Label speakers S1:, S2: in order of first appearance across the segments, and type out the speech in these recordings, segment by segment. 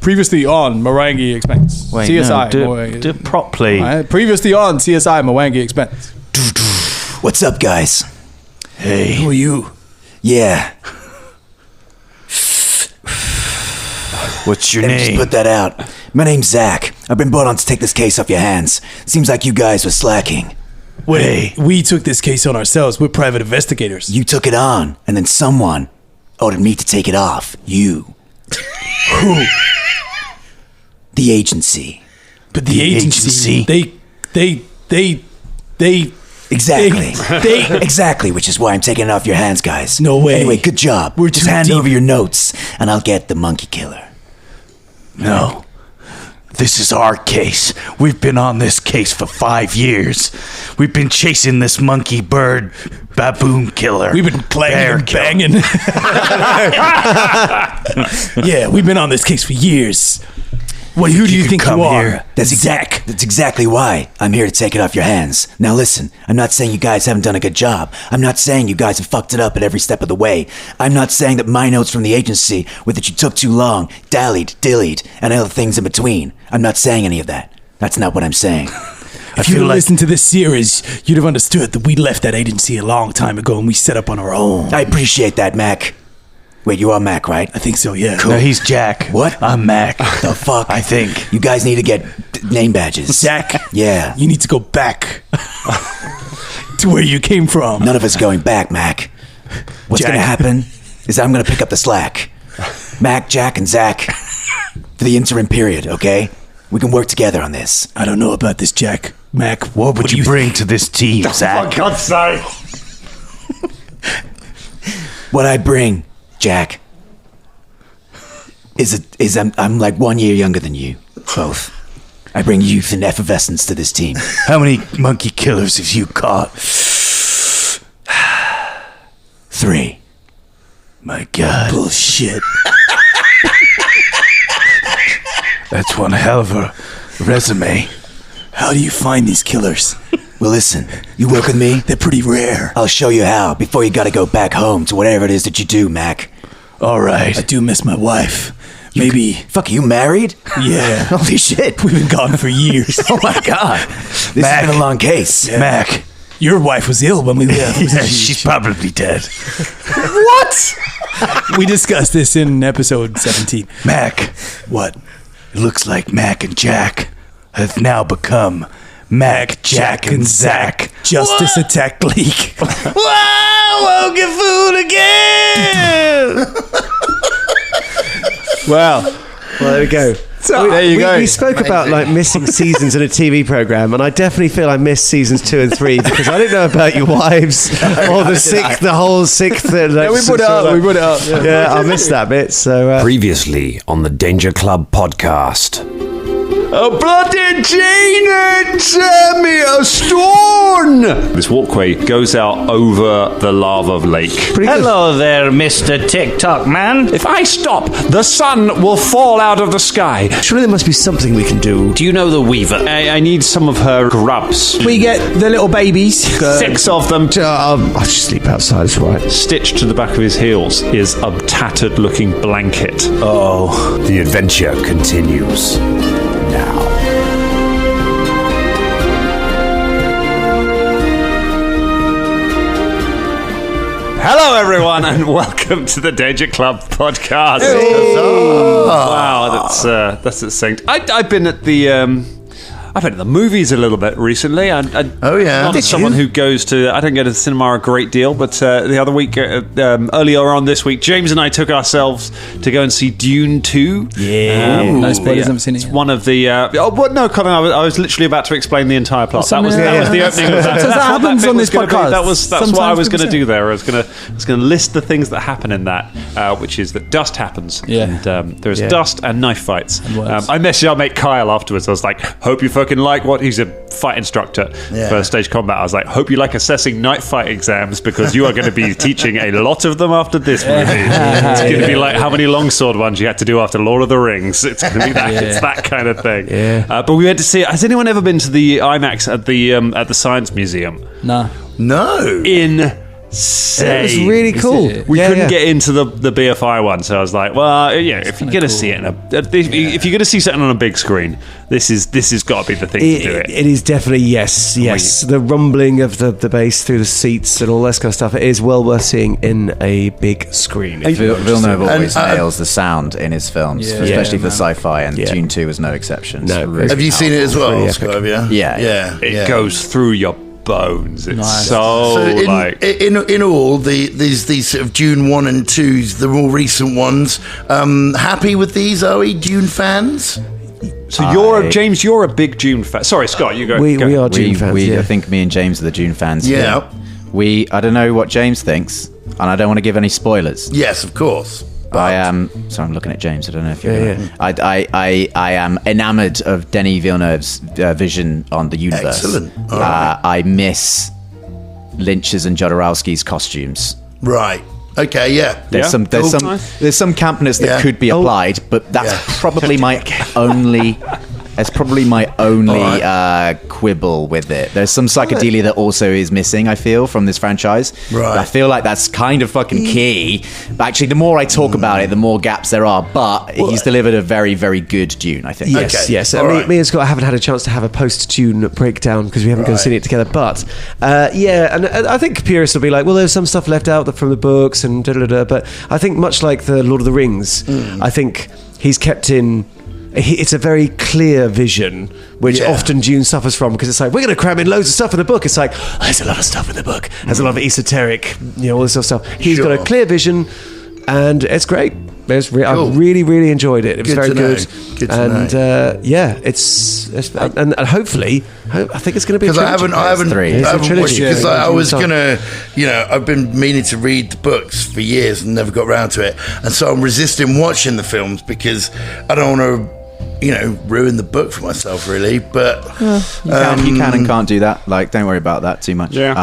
S1: Previously on Meringue Expense.
S2: Wait,
S1: CSI.
S2: no, do it properly.
S1: Previously on CSI Meringue Expense.
S3: What's up, guys?
S2: Hey.
S1: Who are you?
S3: Yeah.
S2: What's your
S3: Let me
S2: name?
S3: just put that out. My name's Zach. I've been brought on to take this case off your hands. Seems like you guys were slacking.
S1: Wait, we took this case on ourselves. We're private investigators.
S3: You took it on, and then someone ordered me to take it off. You.
S1: Who?
S3: The agency.
S1: But the agency. They.
S3: Exactly. Exactly, which is why I'm taking it off your hands, guys.
S1: No way.
S3: Anyway, good job.
S1: We're
S3: just
S1: too
S3: hand
S1: deep.
S3: over your notes, and I'll get the monkey killer.
S2: No. This is our case. We've been on this case for 5 years. We've been chasing this monkey bird baboon killer.
S1: We've been clanging and banging. Yeah, we've been on this case for years. Who do you think you are?
S3: That's exactly why I'm here to take it off your hands. Now listen, I'm not saying you guys haven't done a good job. I'm not saying you guys have fucked it up at every step of the way. I'm not saying that my notes from the agency were that you took too long, dallied, dillied, and other things in between. I'm not saying any of that. That's not what I'm saying.
S1: If you listened to this series, you'd have understood that we left that agency a long time ago and we set up on our own.
S3: I appreciate that, Mac. Wait, you are Mac, right?
S1: I think so, yeah.
S3: Cool.
S2: No, he's Jack.
S3: What?
S2: I'm Mac.
S3: The fuck?
S2: I think.
S3: You guys need to get name badges.
S1: Jack?
S3: Yeah.
S1: You need to go back to where you came from.
S3: None of us going back, Mac. What's going to happen is I'm going to pick up the slack. Mac, Jack, and Zach for the interim period, okay? We can work together on this.
S1: I don't know about this, Jack. Mac,
S2: What would you bring to this team, Zach?
S4: For God's sake.
S3: What I bring, Jack, is I'm like 1 year younger than you, both. I bring youth and effervescence to this team.
S2: How many monkey killers have you caught?
S3: 3.
S2: My God.
S1: Bullshit.
S2: That's one hell of a resume.
S1: How do you find these killers?
S3: Well, listen, you work with me?
S1: They're pretty rare.
S3: I'll show you how before you gotta go back home to whatever it is that you do, Mac.
S2: All right.
S1: I do miss my wife. Maybe.
S3: Fuck, you married?
S1: Yeah.
S3: Holy shit.
S1: We've been gone for years.
S3: Oh my God. This
S2: Mac.
S3: has been a long case.
S1: Yeah.
S2: Mac.
S1: Your wife was ill when we left.
S2: Yeah, she's probably dead.
S1: What? We discussed this in episode 17.
S2: Mac.
S1: What?
S2: It looks like Mac and Jack have now become Mac, Jack, and Zach.
S1: Justice Attack League.
S2: Wow, won't get fooled again.
S5: Well, there we go.
S4: There you go.
S5: We spoke about like missing seasons in a TV program, and I definitely feel I missed seasons 2 and 3 because I didn't know about your wives or the whole sixth.
S1: We put it up.
S5: Yeah, I missed that bit. So
S6: Previously on the Danger Club podcast.
S4: A bloody Jane and Sammy, a storm! This walkway goes out over the lava lake.
S7: Hello there, Mr. TikTok man.
S4: If I stop, the sun will fall out of the sky.
S5: surely there must be something we can do.
S7: Do you know the Weaver?
S4: I need some of her grubs.
S1: We get the little babies.
S4: 6 of them.
S5: I'll just sleep outside. It's all right.
S4: Stitched to the back of his heels is a tattered looking blanket.
S6: Oh, the adventure continues now.
S4: Hello, everyone, and welcome to the Danger Club podcast. Wow, that's succinct. I've been at the movies a little bit recently.
S2: Oh, yeah.
S4: Not someone who goes to. I don't go to the cinema a great deal, but the other week, earlier on this week, James and I took ourselves to go and see Dune 2.
S1: Yeah, nice spoilers. Haven't seen it
S4: It's
S1: yet.
S4: one of the. No, Colin. I was literally about to explain the entire plot. That was the opening of that.
S1: So that happens on this podcast.
S4: That's what I was going to do there. I was going to list the things that happen in that, which is that dust happens.
S1: Yeah.
S4: And there's dust and knife fights.
S1: words.
S4: I messaged our mate Kyle afterwards. I was like, hope you fucking like what he's a fight instructor for stage combat. I was like, hope you like assessing knife fight exams because you are going to be teaching a lot of them after this movie. It's going to be like how many longsword ones you had to do after Lord of the Rings. It's going to be that. It's that kind of thing. But we went to see. Has anyone ever been to the IMAX at the Science Museum?
S1: Nah.
S2: No.
S5: It was really cool.
S4: We couldn't get into the BFI one, so I was like, well, if you're gonna see it if you're gonna see something on a big screen, this has got to be the thing to do it.
S5: It is definitely yes. The rumbling of the bass through the seats and all that kind of stuff. It is well worth seeing in a big screen.
S8: Villeneuve always nails the sound in his films, especially for sci-fi, and Dune 2 was no exception.
S5: No,
S8: really
S9: have you seen it as well,
S5: Really
S9: Scott?
S8: Yeah.
S4: It goes through your bones. It's so
S9: in all these sort of Dune 1 and 2s, the more recent ones, happy with these, are we, Dune fans?
S4: So James, you're a big Dune fan. Sorry, Scott, you go.
S5: We are Dune fans.
S8: I think me and James are the Dune fans.
S9: Yeah.
S8: I don't know what James thinks, and I don't want to give any spoilers.
S9: Yes, of course.
S8: I am. Sorry, I'm looking at James. I don't know if you're. I am enamored of Denis Villeneuve's vision on the universe.
S9: Excellent. All right.
S8: I miss Lynch's and Jodorowsky's costumes.
S9: Right. Okay. Yeah.
S8: There's some campness that could be applied, but that's probably my only. It's probably my only quibble with it. There's some psychedelia that also is missing, I feel, from this franchise.
S9: Right.
S8: I feel like that's kind of fucking key. Actually, the more I talk about it, the more gaps there are. But he's delivered a very, very good Dune, I think.
S5: Yes. Me and Scott haven't had a chance to have a post-Dune breakdown because we haven't seen it together. But and I think purists will be like, well, there's some stuff left out from the books and da-da-da. But I think much like the Lord of the Rings, I think he's kept in... It's a very clear vision, which often Dune suffers from, because it's like, we're going to cram in loads of stuff in the book. It's like, there's a lot of stuff in the book. There's a lot of esoteric, all this sort of stuff. He's got a clear vision, and it's great. Cool. I've really, really enjoyed it. It was very good. And and hopefully, I think it's going to be a trilogy.
S9: I haven't watched it because I was gonna, I've been meaning to read the books for years and never got around to it, and so I'm resisting watching the films because I don't want to, ruin the book for myself, really. But
S8: you can and can't do that. Like, don't worry about that too much.
S9: Yeah.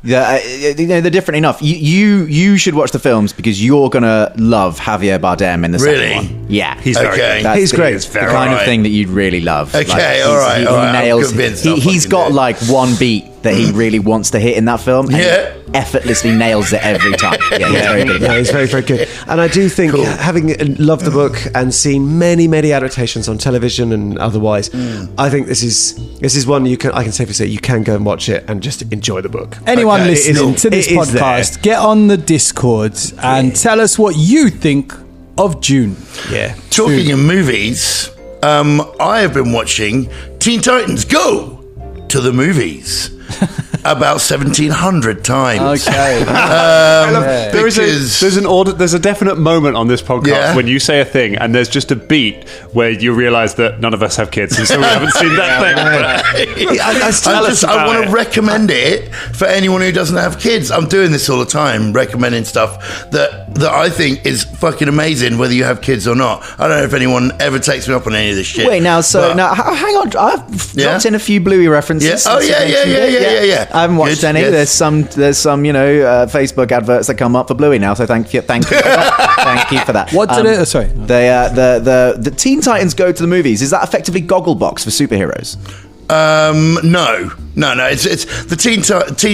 S8: They're different enough. You should watch the films because you're gonna love Javier Bardem in the second one. Yeah,
S4: he's very good.
S8: He's great. It's the kind of thing that you'd really love.
S9: Okay,
S8: He nails. He's got like one beat that he really wants to hit in that film. And he effortlessly nails it every time. He's very good.
S5: He's very, very good. And I do think, having loved the book and seen many, many adaptations on television and otherwise, I think this is one I can safely say you can go and watch it and just enjoy the book.
S1: Anyone listening to this podcast, get on the Discord and tell us what you think of Dune.
S5: Yeah.
S9: Talking of movies, I have been watching Teen Titans Go to the movies about 1,700 times.
S4: Okay. There's a definite moment on this podcast when you say a thing and there's just a beat where you realise that none of us have kids, and so we haven't seen that thing.
S9: I want to recommend it for anyone who doesn't have kids. I'm doing this all the time, recommending stuff that I think is fucking amazing, whether you have kids or not. I don't know if anyone ever takes me up on any of this shit.
S8: Wait, now hang on. I've dropped in a few Bluey references.
S9: Oh yeah.
S8: I haven't watched any. Yes. There's some Facebook adverts that come up for Bluey now. So thank you for that. Thank you for that.
S1: What did it? Sorry.
S8: The Teen Titans Go to the movies. Is that effectively Gogglebox for superheroes?
S9: No. It's the Teen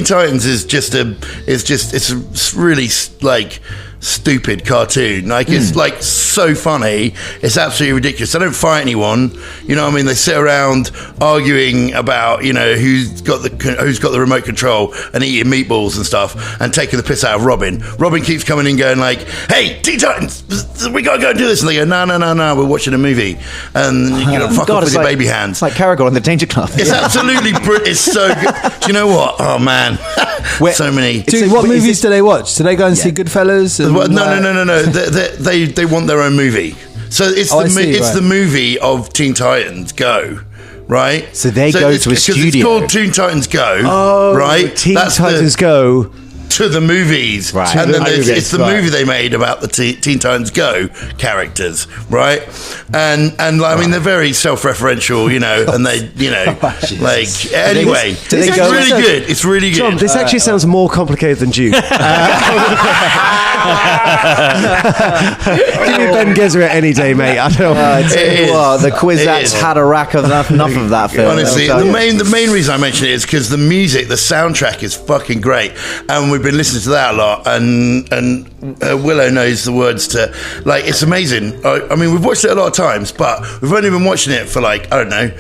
S9: Titans is just it's really like stupid cartoon. Like it's like so funny. It's absolutely ridiculous. They don't fight anyone. You know what I mean? They sit around arguing about who's got the remote control and eating meatballs and stuff and taking the piss out of Robin. Robin keeps coming in going like, "Hey, Teen Titans, we gotta go and do this." And they go, "No, we're watching a movie." And fuck off with your baby hands.
S8: It's like Caragor and the Danger Club.
S9: It's absolutely it's so good. Do you know what? Oh man, so many.
S1: What movies do they watch? Do they go and see Goodfellas?
S9: No. They want their own movie. So it's the movie of Teen Titans Go, right?
S8: So they go to a studio.
S9: It's called Teen Titans Go, right?
S5: Teen Titans Go
S9: to the movies,
S8: right?
S9: And then it's the movie they made about the Teen Titans Go characters, right? And I mean they're very self-referential, and they, anyway, it's really good. It's really good.
S5: John, this actually sounds more complicated than Dune. Give me Ben Gesserit any day, mate. I don't know.
S8: The Quizzats had a rack of enough of that film.
S9: Honestly, the main reason I mention it is because the music, the soundtrack is fucking great, and we've been listening to that a lot. And Willow knows the words to, like, it's amazing. I mean, we've watched it a lot of times, but we've only been watching it for like, I don't know,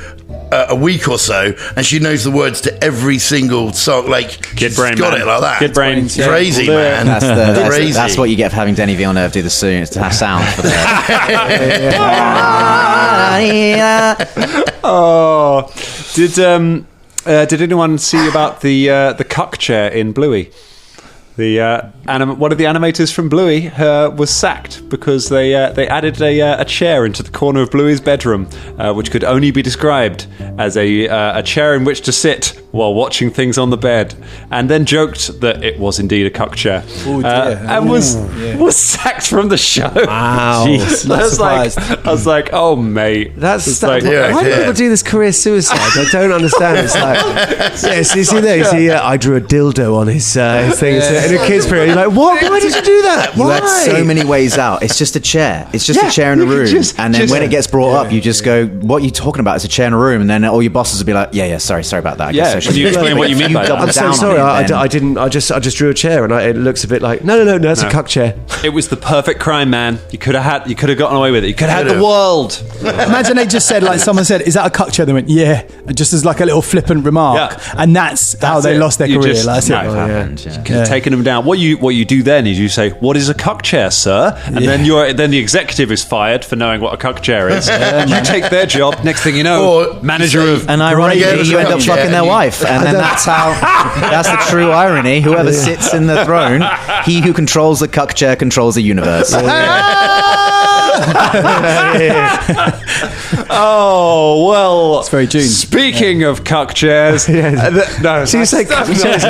S9: a week or so, and she knows the words to every single song. Like,
S4: Kid Brain,
S9: got
S4: man.
S9: it like that.
S4: Kid Brain.
S9: Crazy, man. Crazy.
S8: That's what you get for having Denis Villeneuve do the sound for that.
S4: Oh, did anyone see about the cuck chair in Bluey? One of the animators from Bluey was sacked because they added a chair into the corner of Bluey's bedroom, which could only be described as a chair in which to sit while watching things on the bed, and then joked that it was indeed a cuck chair, and was sacked from the show.
S5: Wow.
S4: I was like, oh mate,
S5: That's
S4: like,
S5: why do people do this career suicide? I don't understand. It's like, yes, you see there, you see, I drew a dildo on his thing in a kid's period. You're like, what? Why did you do that? Why?
S8: You had so many ways out. It's just a chair. It's just a chair in a room. And then when it gets brought up, you just go, what are you talking about? It's a chair in a room. And then all your bosses will be like, yeah, sorry about that. I guess
S4: can you explain what you mean by that?
S5: I'm so sorry. I didn't. I just drew a chair, and it looks a bit like no. It's a cuck chair.
S4: It was the perfect crime, man. You could have gotten away with it. You could have had the world.
S1: Imagine they just said, like, someone said, "Is that a cuck chair?" They went, "Yeah," just as like a little flippant remark, and that's how they lost their career. That's it.
S4: Could have taken them down. What you do then is you say, "What is a cuck chair, sir?" And then the executive is fired for knowing what a cuck chair is. You take their job. Next thing you know, manager of.
S8: And ironically, you end up fucking their wife, and then that's the true irony. Whoever sits in the throne, he who controls the cuck chair controls the universe.
S4: Oh well,
S1: it's very June.
S4: Speaking of cuck chairs,
S5: so you say cuck chairs?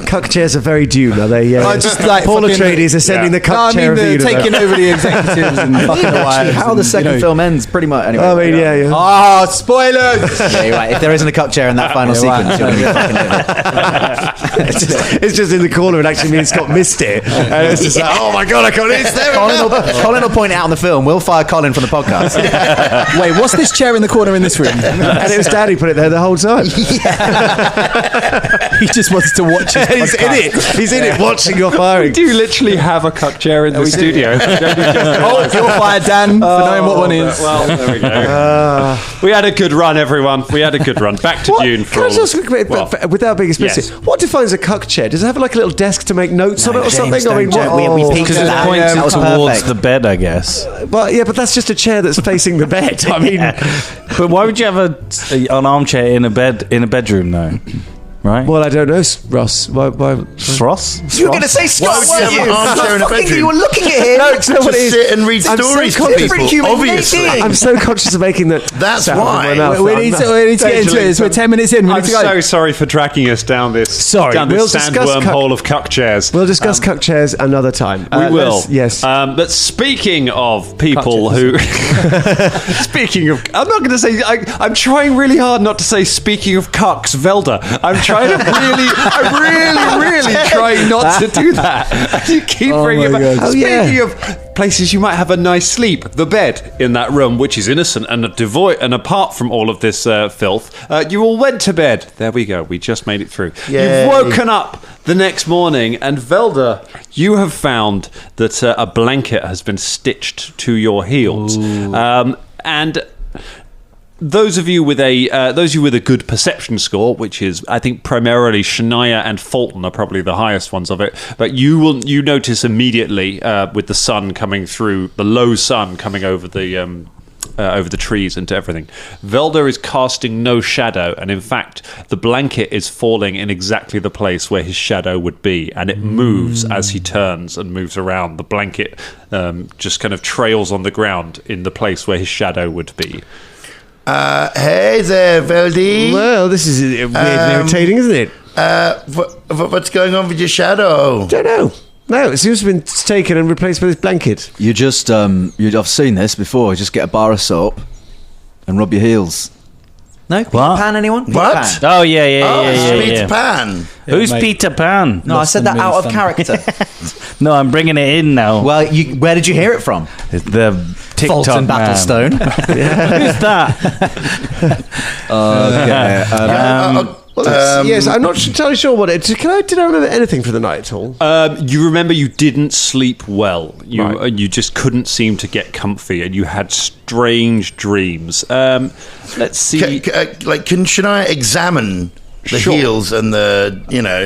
S5: Cuck chairs are very Dune, are they?
S1: Just like
S5: Paul Atreides ascending the cuck chair of the universe,
S1: taking over the executives and fucking the wives.
S8: How the second film ends, pretty much. Anyway,
S5: I mean, yeah.
S1: Oh, spoilers!
S8: Yeah, you're right. If there isn't a cuck chair in that final sequence, you're going to be fucking livid.
S5: It's just in the corner, and actually me and Scott missed it, and it's just like, oh my god, I can't. It's there.
S8: Colin will point it out in the film. We'll fire Colin from the podcast.
S1: Wait, what's this chair in the corner in this room?
S5: And it was Dad who put it there the whole time.
S1: He just wants to watch it.
S5: He's in it watching your firing.
S4: We do literally have a cuck chair in the studio.
S1: Oh, you're fired, Dan, for knowing what one is.
S4: Well, there we go. We had a good run, everyone. We had a good run. Back to Dune.
S5: Can I just ask, without being explicit, what defines a cuck chair? Does it have like a little desk to make notes on it or something? I mean,
S8: we peeked
S10: because
S8: at
S10: it points
S8: that was
S10: towards
S8: perfect.
S10: the bed, I guess.
S5: Well, yeah, but that's just a chair that's facing the bed. I mean,
S10: but why would you have an armchair in a bedroom though? Right?
S5: Well, I don't know, Ross. Why
S10: Ross?
S8: You were going to say Scott, weren't you? You were looking at him.
S5: No, it's not what it is.
S9: Sit and read stories to people. Obviously,
S5: I'm so conscious of making that.
S9: That's
S5: sound
S9: why.
S5: in my mouth.
S1: We need to get into it. We're 10 minutes in.
S4: I'm so sorry for dragging us down this sand wormhole of cuck chairs.
S5: We'll discuss cuck chairs another time.
S4: We will.
S5: Yes.
S4: But speaking of people who... Speaking of... I'm not going to say... I'm trying really hard not to say speaking of cucks, Velder. I'm trying to really trying not to do that. And you keep bringing it back. Speaking of places you might have a nice sleep, the bed in that room, which is innocent and devoid and apart from all of this filth, you all went to bed. There we go. We just made it through.
S9: Yay.
S4: You've woken up the next morning, and Velder, you have found that a blanket has been stitched to your heels, and those of you with a good perception score, which is, I think, primarily Shania and Folton are probably the highest ones of it, but you notice immediately with the sun coming through, the low sun coming over the trees into everything. Velder is casting no shadow, and in fact, the blanket is falling in exactly the place where his shadow would be, and it moves as he turns and moves around. The blanket just kind of trails on the ground in the place where his shadow would be.
S9: Hey there, Veldy.
S5: Well, this is weirdly irritating, isn't it?
S9: What's going on with your shadow?
S5: Don't know. No, it seems to have been taken and replaced with this blanket.
S8: You just, I've seen this before. Just get a bar of soap and rub your heels.
S3: No? Peter
S10: What?
S3: Pan, anyone? Peter
S9: What?
S3: Pan.
S10: Oh, yeah.
S9: Peter Pan.
S10: Who's
S1: mate.
S10: Peter Pan?
S3: No, I said that out of character.
S10: No, I'm bringing it in now.
S3: Well, where did you hear it from?
S10: The TikTok
S3: Folton
S10: man.
S3: Battlestone.
S10: Who's that?
S5: Yes, I'm not entirely sure what it. Did I remember anything from the night at all?
S4: You remember you didn't sleep well.
S5: Right.
S4: You just couldn't seem to get comfy, and you had strange dreams. Let's see.
S9: Can Shania examine the
S4: Sure.
S9: heels and the,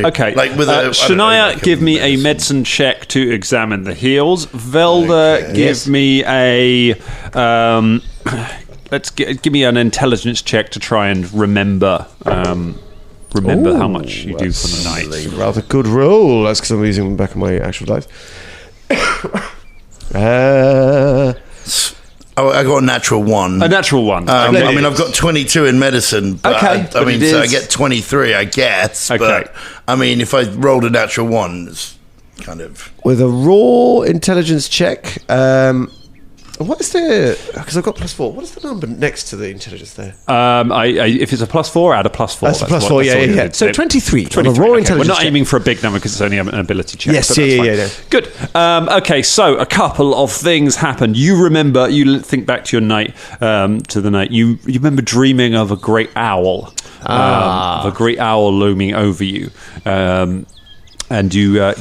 S4: Okay.
S9: like with a
S4: Shania, give me a medicine check to examine the heels. Velder, give me a. Give me an intelligence check to try and remember. Remember how much you do for the night.
S5: Rather good roll. That's because I'm using back of my actual dice.
S9: I got a natural 1.
S4: A natural 1.
S9: I mean, I've got 22 in medicine, but
S4: Okay,
S9: I mean,
S4: but it
S9: so I
S4: is-
S9: get 23, I guess.
S4: Okay.
S9: But I mean, if I rolled a natural 1, it's kind of.
S5: With a raw intelligence check. What is the? Because I've got +4. What is the number next to the intelligence there?
S4: If it's a +4, add a +4.
S5: That's a +4. Yeah. So 23.
S4: 23.
S5: On a raw
S4: Okay,
S5: intelligence
S4: we're not
S5: check.
S4: aiming for a big number because it's only an ability check.
S5: Yes,
S4: but that's
S5: yeah.
S4: fine. Good. Okay, so a couple of things happened. You remember, you think back to your night, to the night. You remember dreaming of a great owl, of a great owl looming over you, and you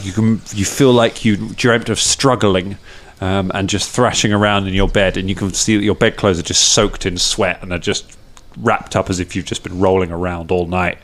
S4: feel like you dreamt of struggling. And just thrashing around in your bed, and you can see that your bedclothes are just soaked in sweat and are just wrapped up as if you've just been rolling around all night,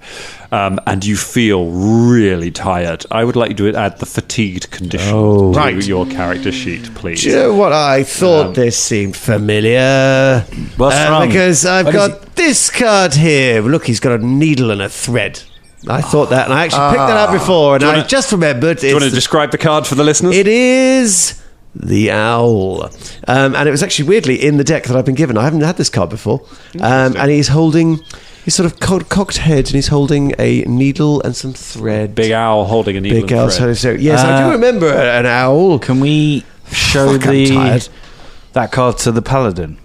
S4: and you feel really tired. I would like you to add the fatigued condition to your character sheet, please.
S5: Do you know what? I thought this seemed familiar.
S10: What's wrong?
S5: Because I've got this card here. Look, he's got a needle and a thread. I thought that, and I actually picked that up before, and I just remembered.
S4: Do you want to describe the card for the listeners?
S5: It is the owl, and it was actually weirdly in the deck that I've been given. I haven't had this card before, and he's holding his sort of cocked head, and he's holding a needle and some thread.
S4: Big owl holding a needle
S5: Big
S4: and
S5: owl.
S4: thread.
S5: So yes, I do remember an owl.
S10: Can we show
S5: Fuck, I'm tired.
S10: that card to the paladin?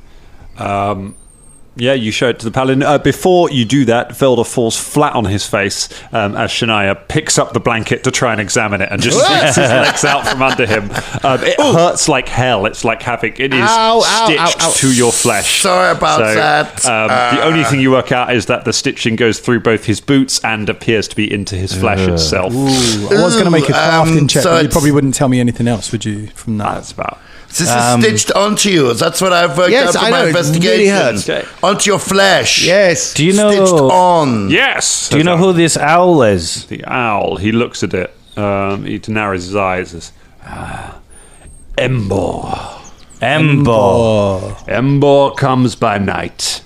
S4: Yeah, you show it to the paladin. Before you do that, Velder falls flat on his face as Shania picks up the blanket to try and examine it and just sweeps his legs out from under him. It hurts like hell. It's like it is stitched to your flesh.
S9: Sorry about that.
S4: The only thing you work out is that the stitching goes through both his boots and appears to be into his flesh itself.
S1: I was going to make a crafting check,
S9: so
S1: but you
S9: it's-
S1: probably wouldn't tell me anything else, would you? From that,
S4: That's about.
S9: This is stitched onto you. That's what I've worked
S5: Yes,
S9: out from
S5: I
S9: my
S5: know, it
S9: investigation.
S5: really hurts.
S4: Okay.
S9: Onto your flesh.
S5: Yes.
S10: Do you know?
S9: Stitched on.
S4: Yes.
S10: Do you know who this owl is?
S4: The owl? He looks at it. He narrows his eyes. As, Embor. Embor comes by night.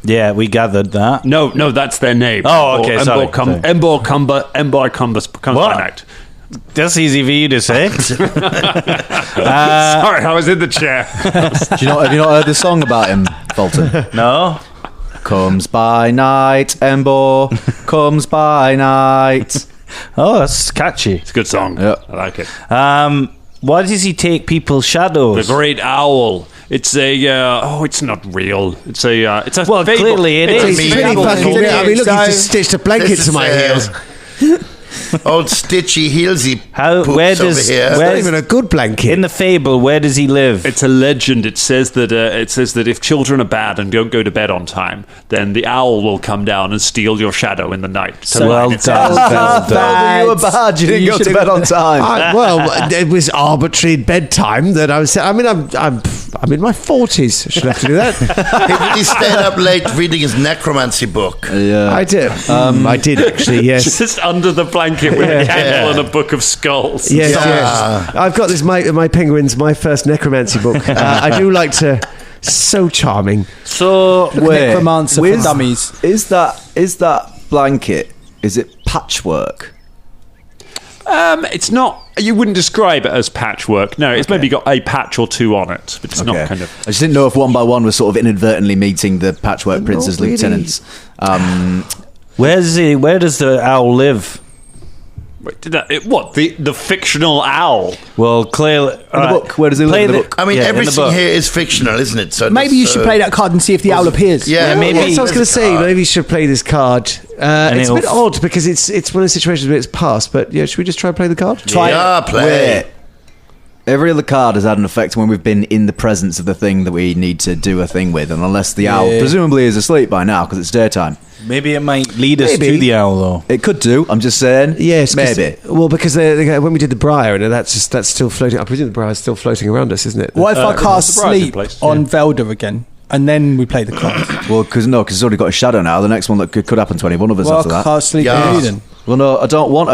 S10: Yeah, we gathered that.
S4: No, that's their name.
S10: Oh, okay, sorry.
S4: Embor comes by
S10: What?
S4: night.
S10: That's easy for you to say.
S4: Sorry, I was in the chair.
S8: Have you not heard the song about him, Folton?
S10: No?
S8: Comes by night, Embor. Comes by night.
S10: Oh, that's catchy.
S4: It's a good song.
S8: Yeah.
S4: I like it.
S10: Why does he take people's shadows?
S4: The Great Owl. It's a. It's not real. It's a.
S10: Well,
S4: fable.
S10: clearly it
S4: It's a
S10: is.
S5: It's pretty
S4: fable.
S5: fucking. I mean, look, he's just stitched a blanket
S9: This
S5: to
S9: is,
S5: my heels.
S9: Old stitchy heelsy.
S10: Where
S9: poops over
S10: does
S9: here.
S5: Not even a good blanket.
S10: in the fable? Where does he live?
S4: It's a legend. It says that if children are bad and don't go to bed on time, then the owl will come down and steal your shadow in the night.
S10: Well done, Velder.
S8: You were bad. You didn't go to bed on time.
S5: Well, it was arbitrary bedtime that I was. I mean, I'm in my 40s. I should have to do that.
S9: He stayed up late reading his necromancy book.
S8: Yeah.
S5: I did. I did actually. Yes.
S4: Just under the blanket with a candle and a book of skulls.
S5: Yes, yes. I've got this my penguins, my first necromancy book. I do like to. So charming.
S10: So
S1: Necromancer for dummies.
S8: Is that blanket? Is it patchwork?
S4: It's not. You wouldn't describe it as patchwork. No, it's maybe got a patch or two on it, but it's not kind of.
S8: I just didn't know if one by one was sort of inadvertently meeting the patchwork prince's
S5: really.
S8: lieutenants.
S10: where does the owl live?
S4: What? The fictional owl?
S10: Well, clearly...
S8: In the book. Where does he live in the book?
S9: I mean, everything here is fictional, isn't it? So
S1: maybe you should play that card and see if the owl appears.
S9: Yeah,
S5: maybe. That's what I was going to say. Maybe you should play this card. It's a bit odd because it's one of those situations where it's passed. But yeah, should we just try and play the card?
S9: Play.
S8: Every other card has had an effect when we've been in the presence of the thing that we need to do a thing with, and unless the owl presumably is asleep by now because it's daytime.
S10: Maybe it might lead us to the owl, though.
S8: It could do. I'm just saying.
S5: Yes,
S8: maybe.
S5: Well, because when we did the briar, and that's still floating. I presume the briar is still floating around us, isn't it?
S1: What if I cast sleep on Velder again, and then we play the card?
S8: Well, because it's already got a shadow now. The next one that could happen to any one of us after that.
S1: Well, cast sleep on you then.
S8: Well, no, I don't want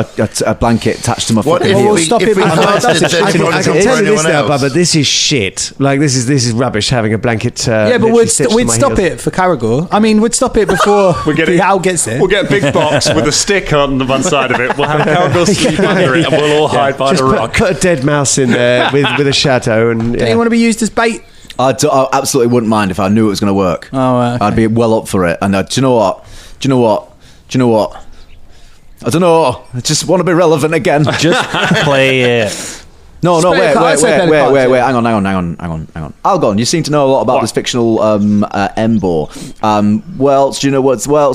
S8: a blanket attached to my fucking
S1: head. We'll stop it.
S5: I can tell you this now, Bubba. This is shit. Like this is rubbish. Having a blanket.
S1: Yeah, but we'd stop it for Caragor. I mean, we'd stop it before the owl gets there.
S4: We'll get a big box with a stick on the one side of it. We'll have Caragor sleep under it, and we'll all hide by the rock.
S5: Put a dead mouse in there with a shadow. And
S1: do you want to be used as bait?
S8: I absolutely wouldn't mind if I knew it was going to work.
S1: Oh, okay.
S8: I'd be well up for it. And do you know what? I don't know. I just want to be relevant again.
S10: Just play it.
S8: No, wait. Hang on. Algon, you seem to know a lot about this fictional Embor. What else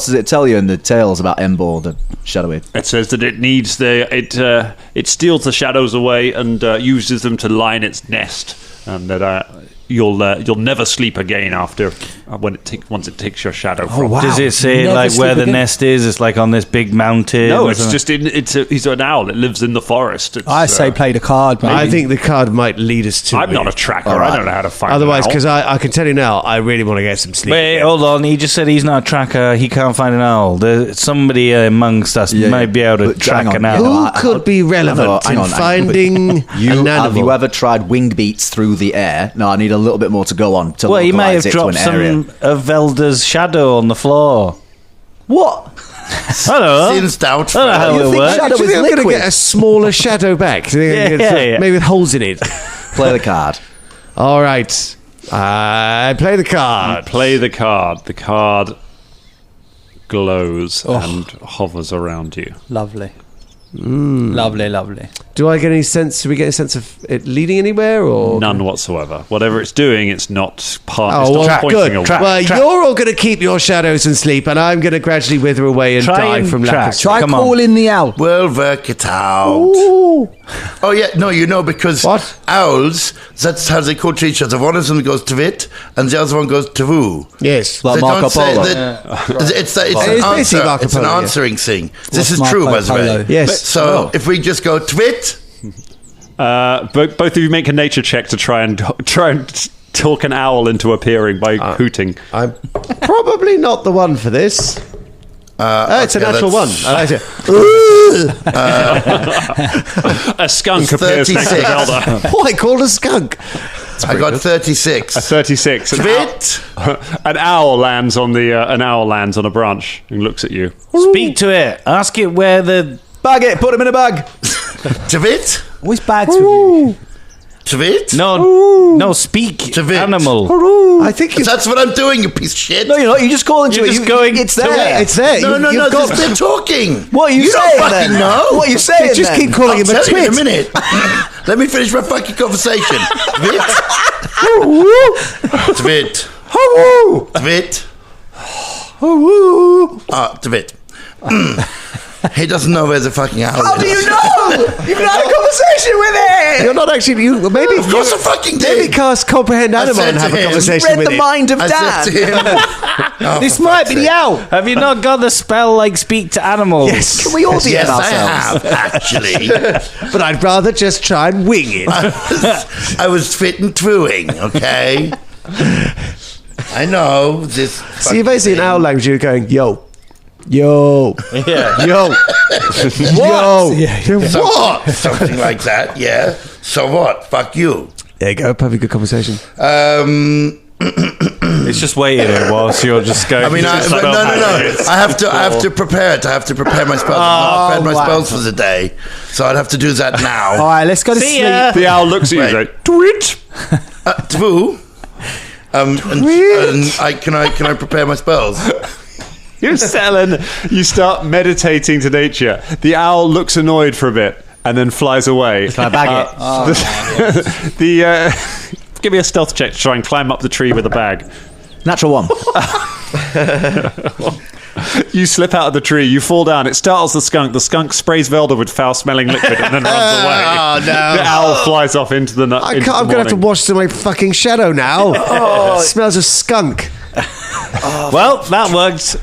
S8: does it tell you in the tales about Embor, the shadowy?
S4: It says that it needs it steals the shadows away and uses them to line its nest, and that you'll never sleep again after once it takes your shadow from.
S10: Wow. Does it say never where the nest is? It's like on this big mountain.
S4: No, it's just he's an owl. It lives in the forest.
S1: I say play the card. Maybe.
S5: I think the card might lead us to.
S4: I'm not a tracker. Right. I don't know how to find.
S5: Otherwise, because I can tell you now, I really want to get some sleep.
S10: Wait, hold on. He just said he's not a tracker. He can't find an owl. Somebody amongst us might be able to track an owl.
S5: Who could be relevant in finding an animal?
S8: Have you ever tried wing beats through the air? No, I need a little bit more to go on to
S10: he might have
S8: localize it
S10: dropped
S8: to an area.
S10: of Velder's shadow on the floor.
S8: What?
S10: I don't know.
S9: Seems doubtful.
S10: I don't know how it works.
S5: I'm going to get a smaller shadow back. Maybe with holes in it.
S8: Play the card.
S5: All right. I play the card.
S4: Play the card. The card glows and hovers around you.
S1: Lovely. Lovely.
S5: Do we get any sense of it leading anywhere, or
S4: none whatsoever? Whatever it's doing, it's not part.
S5: Oh,
S4: it's
S5: well,
S4: not
S5: good.
S4: Away.
S5: You're all going to keep your shadows and sleep, and I'm going to gradually wither away and die from lack of sleep.
S1: Try calling the owl.
S9: We'll work it out.
S1: Ooh.
S9: Oh yeah, no, because owls. That's how they call to each other. One of them goes to vit, and the other one goes to woo.
S5: Yes,
S8: like Marco Polo.
S9: It's an answering thing. This is true, by the way.
S5: Yes.
S9: So if we just go twit,
S4: both of you make a nature check to try and talk an owl into appearing by hooting.
S5: I'm probably not the one for this. It's a natural one. I like it.
S4: A skunk appears next to Velder.
S5: What I called a skunk?
S9: I got 36.
S4: A 36. An owl lands on a branch and looks at you.
S10: Speak to it. Ask it where the
S8: bag it. Put him in a bag.
S9: Tvit?
S1: Always bags with you.
S9: Tvit?
S10: No, speak
S9: Tvit.
S10: animal.
S5: I think
S9: that's what I'm doing, you piece of shit.
S8: No, you're not. You just call into it. It's there.
S5: It's there.
S9: No, they're talking.
S8: What are you saying
S9: don't fucking
S8: then?
S9: know.
S8: What are you saying
S5: You just keep calling him a
S9: I'll tell you
S5: twit.
S9: in a minute. Let me finish my fucking conversation. Tvit? Tvit. Tvit. Tvit. He doesn't know where the fucking owl is.
S8: How do you know? You've had a conversation with it.
S5: You're not actually. Maybe
S9: Of course I fucking did.
S5: Maybe cast comprehend animal and have a conversation
S8: Read
S5: with
S8: the
S5: it.
S8: mind of
S9: I
S8: Dad.
S9: said to him,
S1: This might be the owl.
S10: Have you not got the spell like speak to animals?
S5: Yes.
S8: Can we all do
S9: yes,
S8: it
S9: I
S8: ourselves?
S9: have, actually.
S5: But I'd rather just try and wing it.
S9: I was fit and twooing, okay? I know this.
S5: See, if I see an owl language, you're going, yo. Yo.
S10: Yeah.
S5: Yo. Yo.
S9: What? Something like that, yeah. So what? Fuck you.
S5: There you go. Perfect good conversation.
S10: It's just waiting whilst you're just going.
S9: I mean, no. I have to prepare it. I have to prepare my spells. I've prepared my spells for the day, so I'd have to do that now.
S1: All right, let's go to sleep.
S4: The owl looks at you and like, twit.
S9: Tvoo. Can I prepare my spells?
S4: You start meditating to nature. The owl looks annoyed for a bit and then flies away.
S8: Can I bag
S4: it? Give me a stealth check to try and climb up the tree with a bag.
S8: Natural 1.
S4: You slip out of the tree, you fall down, it startles the skunk sprays Velder with foul-smelling liquid and then runs away.
S9: Oh, no.
S4: The owl flies off into the night.
S5: I'm going to have to wash to my fucking shadow now. It smells of skunk.
S10: Well, that worked.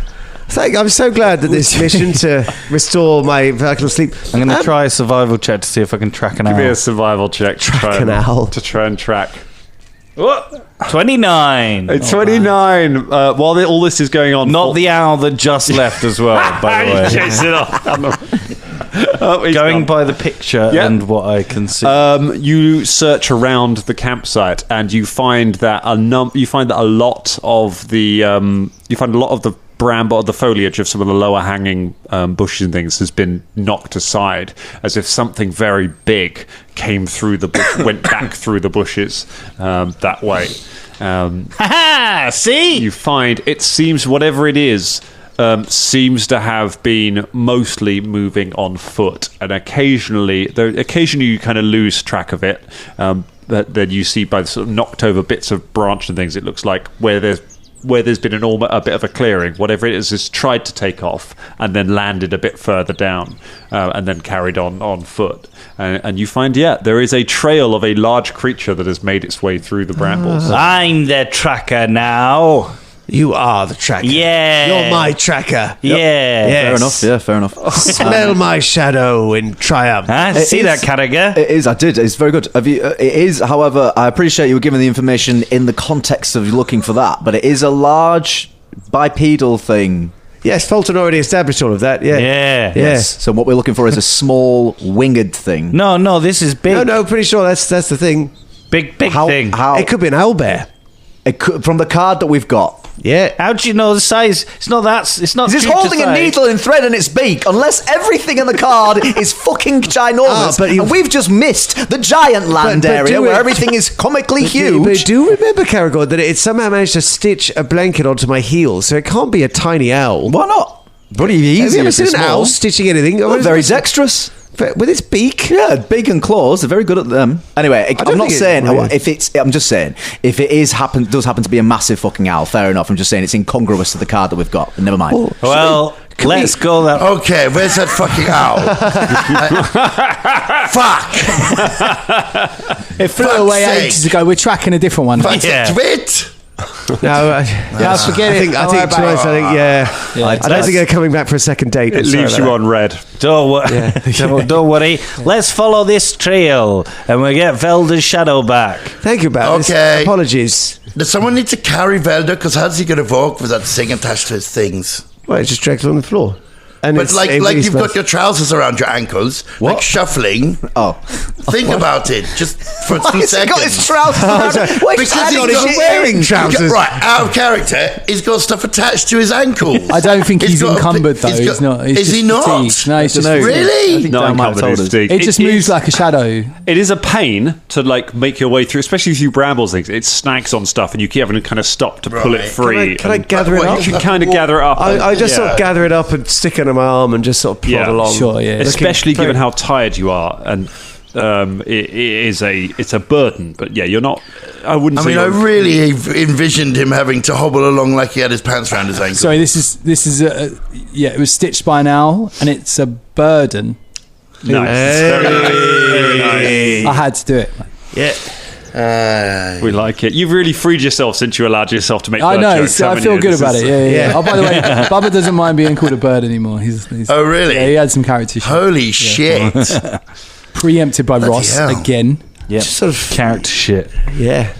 S5: I'm so glad that this mission to restore my vertical sleep.
S10: I'm going to try a survival check to see if I can track an owl.
S4: Give me a survival check to try and track.
S10: What? 29.
S4: 29. While all this is going on,
S10: not the owl that just left as well. By the way,
S4: chase it off.
S10: Going by the picture and what I can see.
S4: You search around the campsite and you find that a lot of the bramble, the foliage of some of the lower hanging bushes and things has been knocked aside, as if something very big came through the bush, went back through the bushes that way.
S10: See?
S4: You find it seems whatever it is seems to have been mostly moving on foot, and occasionally you kind of lose track of it. But then you see by the sort of knocked over bits of branch and things, it looks like where there's been a bit of a clearing, whatever it is tried to take off and then landed a bit further down and then carried on foot. And you find, there is a trail of a large creature that has made its way through the brambles.
S10: I'm the tracker now.
S5: You are the tracker.
S10: Yeah.
S5: You're my tracker.
S10: Yeah. Yes.
S8: Fair enough. Yeah, fair enough.
S5: Smell my shadow in triumph.
S10: See that, Carragher?
S8: It is. I did. It's very good. It is, however, I appreciate you were given the information in the context of looking for that, but it is a large bipedal thing.
S5: Yes, Folton already established all of that. Yeah.
S8: Yes. So what we're looking for is a small winged thing.
S10: No, this is big.
S5: No, pretty sure that's the thing.
S10: Big thing.
S8: How?
S5: It could be an owlbear.
S8: It could, from the card that we've got.
S5: Yeah.
S10: How do you know the size? It's not that. It's not.
S8: It's holding a needle and thread in its beak. Unless everything in the card is fucking ginormous, and we've just missed the giant land area where everything is comically huge.
S5: But do remember, Caragor, that it somehow managed to stitch a blanket onto my heel, so it can't be a tiny owl.
S8: Why not? Pretty easy.
S5: Have you ever seen an owl stitching anything?
S8: Well, very dexterous.
S5: With its beak?
S8: Yeah, beak and claws. They're very good at them. Anyway, I'm not saying I'm just saying if it does happen to be a massive fucking owl, fair enough. I'm just saying it's incongruous to the card that we've got. Never mind.
S10: Oh, well, let's go that.
S9: Okay, where's that fucking owl? Fuck!
S1: It flew away ages ago. We're tracking a different one.
S9: Twit!
S5: No,
S1: forget it.
S5: I think I don't think they're coming back for a second date.
S4: It leaves you on red.
S10: Don't worry. Let's follow this trail and we'll get Velder's shadow back.
S5: Thank you, Bat.
S9: Okay.
S5: Apologies.
S9: Does someone need to carry Velder? Because how's he going to walk with that thing attached to his things?
S5: Well, it just drags on the floor. And
S9: but like you've got your trousers around your ankles, like shuffling.
S8: Oh,
S9: think about it, just for 2 seconds.
S8: He got his trousers around?
S9: Because he's wearing trousers. Right, out of character, he's got stuff attached to his ankles.
S1: I don't think he's encumbered though. He's not.
S9: Is he not?
S1: No, he's just
S9: really.
S4: Not encumbered.
S1: It just moves like a shadow.
S4: It is a pain to make your way through, especially if you brambles things. It snags on stuff, and you keep having to kind of stop to pull it free.
S5: Can I gather it up?
S4: You can kind of gather it up.
S5: I just sort of gather it up and stick it on my arm and just sort of plod along.
S1: Sure, yeah.
S4: Especially given how tired you are, and it's a burden. But yeah, you're not. I wouldn't. I
S9: really envisioned him having to hobble along like he had his pants around his ankles.
S1: Sorry, this is it was stitched by an owl, and it's a burden.
S4: Nice. Very nice.
S1: I had to do it.
S5: Yeah.
S4: We like it. You've really freed yourself since you allowed yourself to make bird jokes.
S1: I feel good about it. Yeah. Oh, by the way, Bubba doesn't mind being called a bird anymore. He's
S9: oh, really?
S1: Yeah, he had some character shit.
S9: Holy shit.
S1: Preempted by Ross again.
S10: Yeah. Just sort of character shit.
S5: Yeah.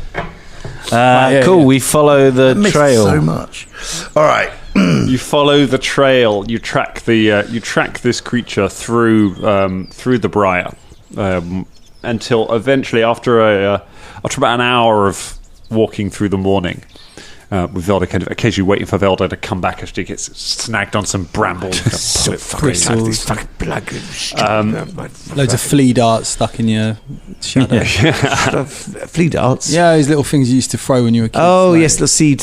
S10: Cool. We follow the trail.
S9: So much. All right.
S4: You follow the trail. You track this creature through the briar until eventually, after about an hour of walking through the morning, with Velder kind of occasionally waiting for Velder to come back after he gets snagged on some brambles.
S5: So fucking these fucking blood.
S1: Loads of flea darts stuck in your shadow.
S5: Flea darts?
S1: Yeah, those little things you used to throw when you were kids.
S5: Oh, yes, the seed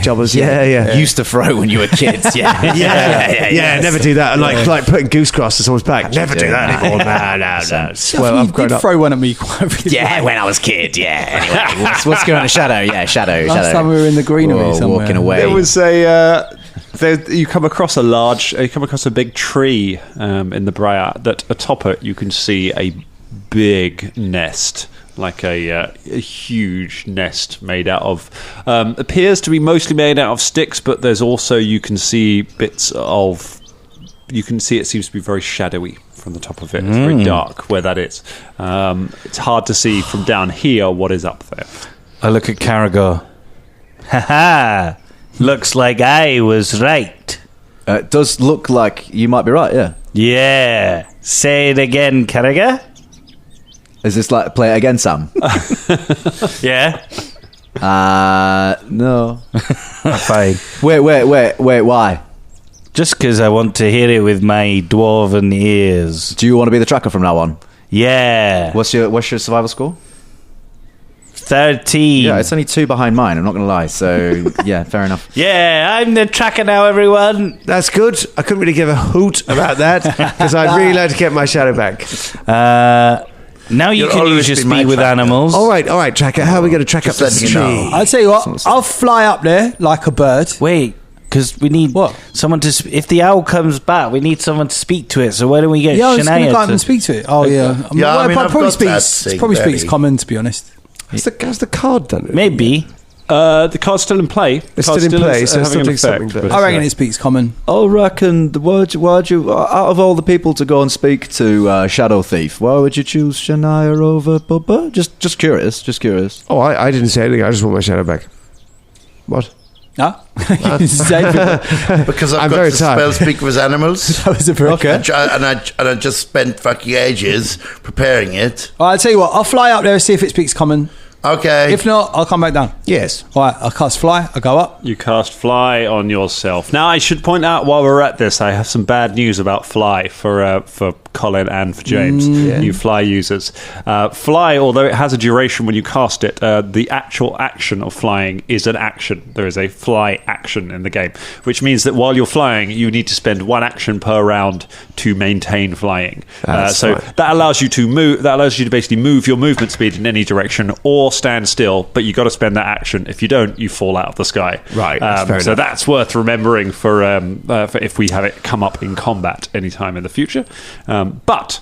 S5: jobbers. Yeah.
S8: Used to throw when you were kids. Yeah.
S5: Never do that. And like putting goose grass to someone's back. Never do that anymore. No.
S1: Well, I've grown up. Throw one at me quite
S8: when I was a kid. Yeah. Anyway, what's going on? Shadow. Yeah, shadow.
S1: Last time we were in the greenery somewhere.
S8: Walking away.
S4: There was you come across a big tree in the briar that atop it you can see a big nest, like a huge nest made out of appears to be mostly made out of sticks, but there's also it seems to be very shadowy from the top of it. It's very dark where that is. It's hard to see from down here what is up there.
S10: I look at Carragher. Ha! Looks like I was right.
S8: It does look like you might be right, yeah.
S10: Yeah. Say it again, Carragher.
S8: Is this like play it again, Sam?
S10: Yeah.
S8: No.
S10: Fine.
S8: Wait, why?
S10: Just because I want to hear it with my dwarven ears.
S8: Do you want to be the tracker from now on?
S10: Yeah.
S8: What's your survival score?
S10: 13.
S8: Yeah, it's only 2 behind mine, I'm not going to lie. So, yeah, fair enough.
S10: Yeah, I'm the tracker now, everyone.
S5: That's good. I couldn't really give a hoot about that because I'd really like to get my shadow back.
S10: Now you can use your speed with animals.
S5: All right, tracker. How are we going to track up this tree?
S1: I'll tell you what. I'll fly up there like a bird.
S10: Wait, because we need someone to... if the owl comes back, we need someone to speak to it. So why don't we get Shania
S1: I was going to go up and speak to it. Oh, yeah.
S9: I've
S1: probably speaks common, to be honest.
S5: How's the card done?
S10: Maybe.
S4: The card's still in play.
S5: It's still in play, so it's still doing something.
S1: I reckon it speaks common.
S8: I reckon, why'd you, out of all the people to go and speak to Shadow Thief, why would you choose Shania over Bubba? Just curious.
S5: Oh, I didn't say anything. I just want my shadow back. What?
S1: Huh?
S9: Because I've got to spell speak with animals.
S1: That was a very
S9: and I just spent fucking ages preparing it.
S1: I'll tell you what. I'll fly up there and see if it speaks common.
S9: Okay.
S1: If not, I'll come back down.
S5: Yes.
S1: All right, I'll cast fly. I'll go up.
S4: You cast fly on yourself. Now, I should point out while we're at this, I have some bad news about fly for Colin and for James, you fly users. Fly, although it has a duration when you cast it, the actual action of flying is an action. There is a fly action in the game, which means that while you're flying, you need to spend 1 action per round to maintain flying. That allows you to move. That allows you to basically move your movement speed in any direction or stand still, but you got to spend that action. If you don't, you fall out of the sky.
S5: Right.
S4: So that's worth remembering for if we have it come up in combat anytime in the future. But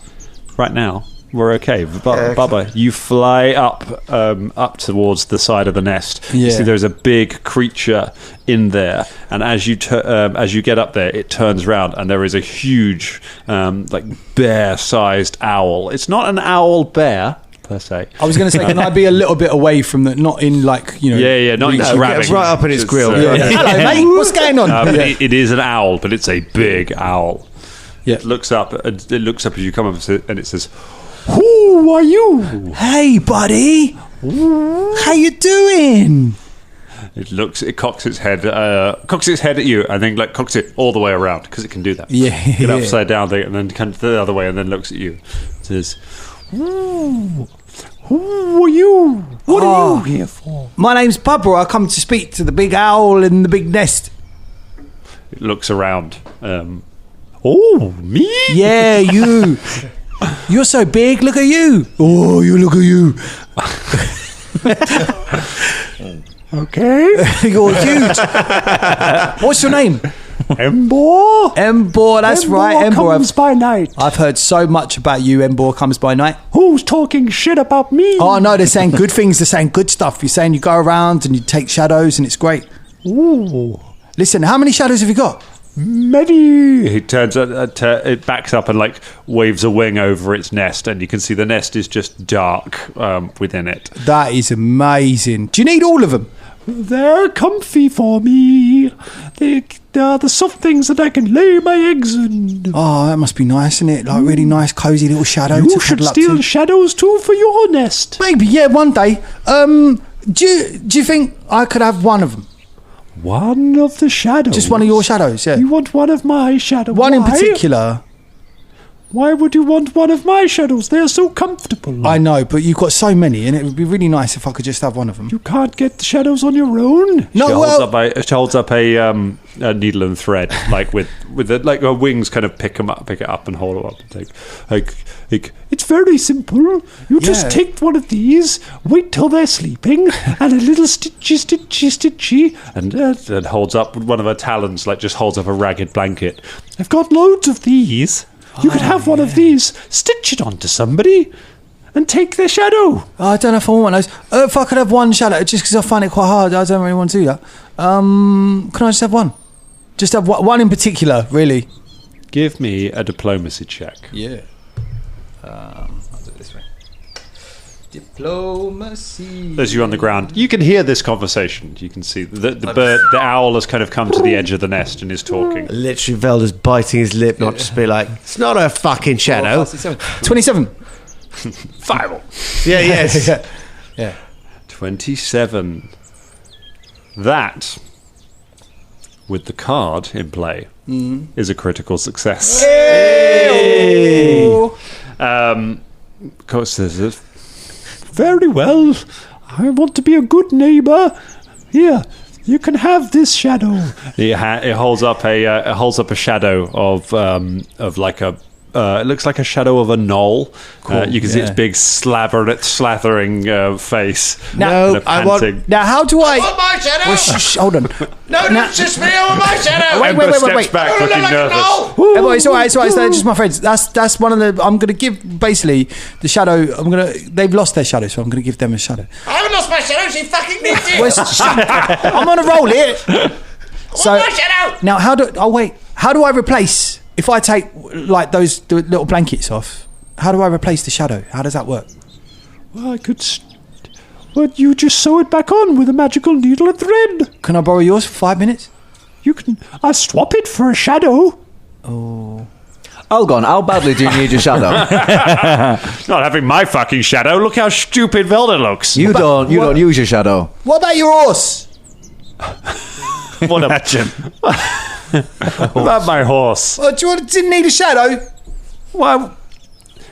S4: right now we're okay. Bubba, you fly up towards the side of the nest.
S1: Yeah.
S4: You see there's a big creature in there, and as you get up there, it turns around and there is a huge bear-sized owl. It's not an owl bear per se.
S1: I was going to say, can I be a little bit away from the, not in not
S4: grabbing.
S5: Right up in its grill.
S1: Hello, mate. What's going on?
S4: It is an owl, but it's a big owl.
S1: Yeah.
S4: It looks up as you come up and it says, "Who are you?"
S1: Hey, buddy. How you doing?
S4: It cocks its head at you, and then cocks it all the way around because it can do that.
S1: Yeah.
S4: Get upside down there, and then comes the other way, and then looks at you. It says, "Who are you? What are you here for?"
S1: My name's Bubba. I come to speak to the big owl in the big nest.
S4: It looks around. Oh, me?
S1: Yeah, you. You're so big. Look at you. Oh, you look at you.
S4: Okay.
S1: You're huge. What's your name?
S4: Embor.
S1: Embor, that's right.
S4: Embor comes by night.
S1: I've heard so much about you. Embor comes by night.
S4: Who's talking shit about me?
S1: Oh, no, they're saying good things. They're saying good stuff. You're saying you go around and you take shadows and it's great.
S4: Ooh.
S1: Listen, how many shadows have you got?
S4: Many. He turns. It backs up and waves a wing over its nest, and you can see the nest is just dark within it.
S1: That is amazing. Do you need all of them?
S4: They're comfy for me. They're the soft things that I can lay my eggs in.
S1: Oh, that must be nice, isn't it? Like really nice, cozy little shadow.
S4: You should steal shadows too for your nest.
S1: Maybe, yeah, one day. Do you think I could have one of them?
S11: One of the shadows.
S1: Just one of your shadows, yeah.
S11: You want one of my shadows?
S1: One in particular.
S11: Why would you want one of my shadows? They're so comfortable.
S1: I know, but you've got so many, and it would be really nice if I could just have one of them.
S11: You can't get the shadows on your own.
S4: She holds up a needle and thread, like with her wings, kind of pick it up, and hold it up. And
S11: it's very simple. You just take one of these, wait till they're sleeping, and a little stitchy,
S4: and holds up one of her talons, like just holds up a ragged blanket.
S11: I've got loads of these. You could have one of these, stitch it onto somebody, and take their shadow.
S1: I don't know if I want those. If I could have one shadow, just because I find it quite hard, I don't really want to do that. Can I just have one? Just have one in particular, really.
S4: Give me a diplomacy check.
S1: Yeah. I'll do it this way. Diplomacy.
S4: As you're on the ground, you can hear this conversation. You can see the bird, the owl has kind of come to the edge of the nest and is talking.
S5: Literally, Velder's biting his lip, not just be like, it's not a fucking shadow.
S1: 27.
S4: Fireball.
S5: Yeah, yes.
S1: Yeah.
S4: 27. That, with the card in play, is a critical success. Of course, there's a...
S11: Very well. I want to be a good neighbour. Here, you can have this shadow.
S4: It holds up a shadow of like a. It looks like a shadow of a knoll.
S1: Cool,
S4: you can see its big slathering face.
S1: Now, how do I
S12: want my shadow.
S1: Well, hold on.
S12: No, not just me. I want my shadow.
S4: Wait. Back, looking nervous.
S1: It's all right. They're just my friends. That's one of the. I'm going to give basically the shadow. They've lost their shadow, so I'm going to give them a shadow.
S12: I haven't lost my shadow. She fucking needs it.
S1: I'm on a roll here. So
S12: my shadow.
S1: Now, how do I replace? If I take like the little blankets off, how do I replace the shadow? How does that work?
S11: Well, Well, you just sew it back on with a magical needle and thread.
S1: Can I borrow yours for 5 minutes?
S11: You can. I'll swap it for a shadow.
S1: Oh.
S8: Algon, how badly do you need your shadow?
S4: Not having my fucking shadow. Look how stupid Velder looks.
S8: You don't use your shadow.
S1: What about your horse?
S4: What imagine? What about my horse?
S1: Oh, didn't need a shadow?
S4: Well,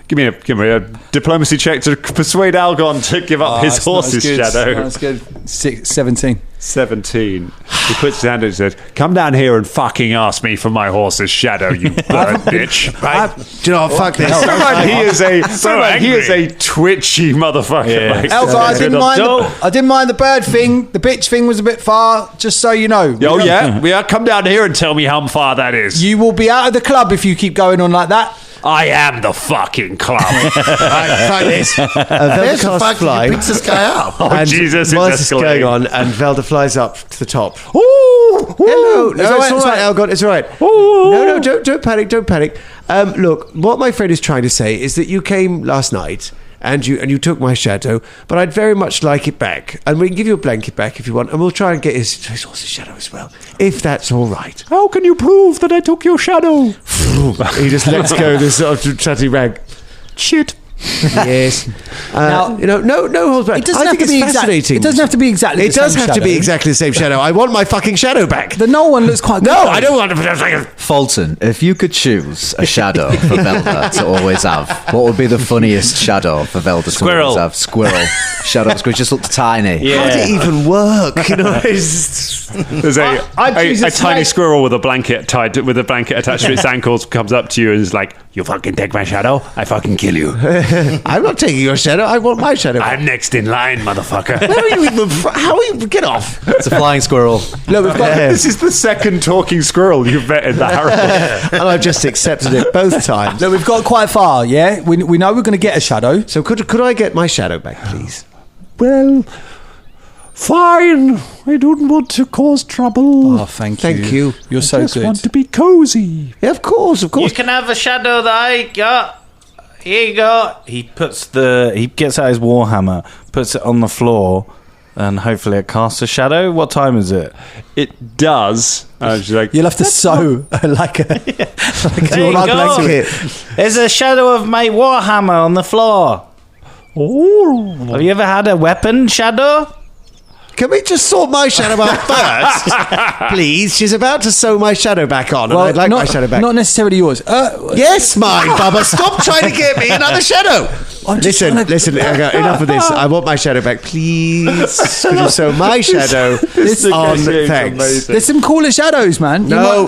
S4: give me a diplomacy check to persuade Algon to give up his horse's shadow.
S1: That's good. 17.
S4: 17. He puts his hand in and says, "Come down here and fucking ask me for my horse's shadow, you bird bitch."
S5: Do you know what? Fuck this.
S4: He is a twitchy motherfucker.
S10: Yeah.
S1: Elgar, I didn't mind the bird thing. The bitch thing was a bit far, just so you know.
S4: Oh, yeah? Come down here and tell me how far that is.
S1: You will be out of the club if you keep going on like that.
S4: I am the fucking club.
S5: Right, this.
S9: There's the fact that you beat this guy up.
S4: Oh, Jesus,
S5: while
S4: it's
S5: this is going on, and Velder flies up to the top.
S11: Oh,
S5: hello. No, it's all right, Algon. It's all right. No, don't panic. Don't panic. Look, what my friend is trying to say is that you came last night and you took my shadow, but I'd very much like it back, and we can give you a blanket back if you want, and we'll try and get his horse's shadow as well, if that's all right.
S11: How can you prove that I took your shadow?
S5: He just lets go of this sort of chatty rag.
S11: Shit.
S5: Yes. Now, no holds back.
S1: It doesn't have to be fascinating. It doesn't have to be exactly the same shadow.
S5: It does have to be exactly the same shadow. I want my fucking shadow back.
S1: The null one looks quite good.
S5: No, I don't want to.
S8: Fulton, if you could choose a shadow for Velder to always have, what would be the funniest shadow for Velder to always have? Squirrel. Shadow of squirrel just looked tiny.
S5: Yeah. How does it even work?
S4: There's a tiny squirrel with a blanket attached to its ankles comes up to you and is like, "You fucking take my shadow, I fucking kill you."
S5: I'm not taking your shadow. I want my shadow.
S4: I'm next in line, motherfucker.
S5: Where are you even? How are you? Get off!
S8: It's a flying squirrel.
S1: Look, we've got
S4: this is the second talking squirrel you've met in the Harrowing,
S5: and I've just accepted it both times.
S1: Look, we've got quite far. Yeah, we know we're going to get a shadow.
S5: So could I get my shadow back, please?
S11: Well, fine. I don't want to cause trouble.
S1: Oh, thank you. You're so good.
S11: I just want to be cozy.
S5: Yeah, of course.
S7: You can have the shadow that I got. Here you go.
S10: He gets out his warhammer, puts it on the floor, and hopefully it casts a shadow. What time is it?
S4: It does.
S1: You'll have to sew like a
S10: blanket. There's a shadow of my warhammer on the floor.
S11: Oh.
S10: Have you ever had a weapon shadow?
S5: Can we just sort my shadow out first? Please. She's about to sew my shadow back on, and I'd like my shadow back.
S1: Not necessarily yours.
S5: Yes, mine, Bubba. Stop trying to get me another shadow. Listen, enough of this. I want my shadow back. Please, could you sew my shadow on? Thanks.
S1: There's some cooler shadows, man.
S5: No,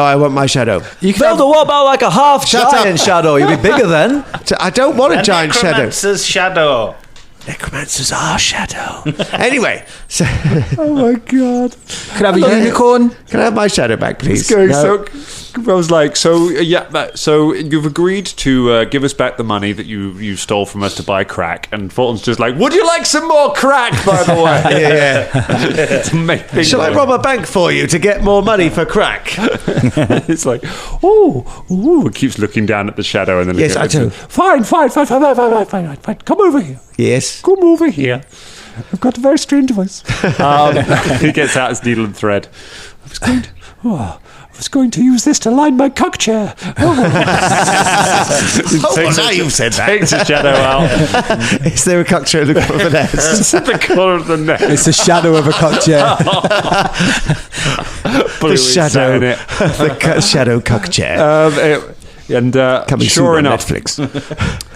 S5: I want my shadow.
S10: Velder, what about like a half giant shadow? You'll be bigger then.
S5: I don't want a giant shadow.
S10: Necromancer's shadow.
S5: Necromancers are shadow. Anyway, so
S11: Oh my god!
S1: Can I have a unicorn?
S5: Can I have my shadow back, please?
S4: So I was like, so you've agreed to give us back the money that you stole from us to buy crack, and Folton's just like, would you like some more crack, by the way?
S5: Yeah.
S4: To make things
S5: Shall I rob a bank for you to get more money for crack?
S4: It's like, it keeps looking down at the shadow, and then
S5: Yes, I do.
S11: Fine. Come over here.
S5: Yes.
S11: Come over here. I've got a very strange voice.
S4: He gets out his needle and thread.
S11: I was going to use this to line my cock chair.
S5: Now you've said that.
S4: Takes the shadow out.
S5: Is there a cock chair in the corner of the nest?
S4: It's at the corner of the nest.
S1: It's the shadow of a cock chair.
S5: The shadow. The shadow cock chair.
S4: And sure enough,
S5: Netflix.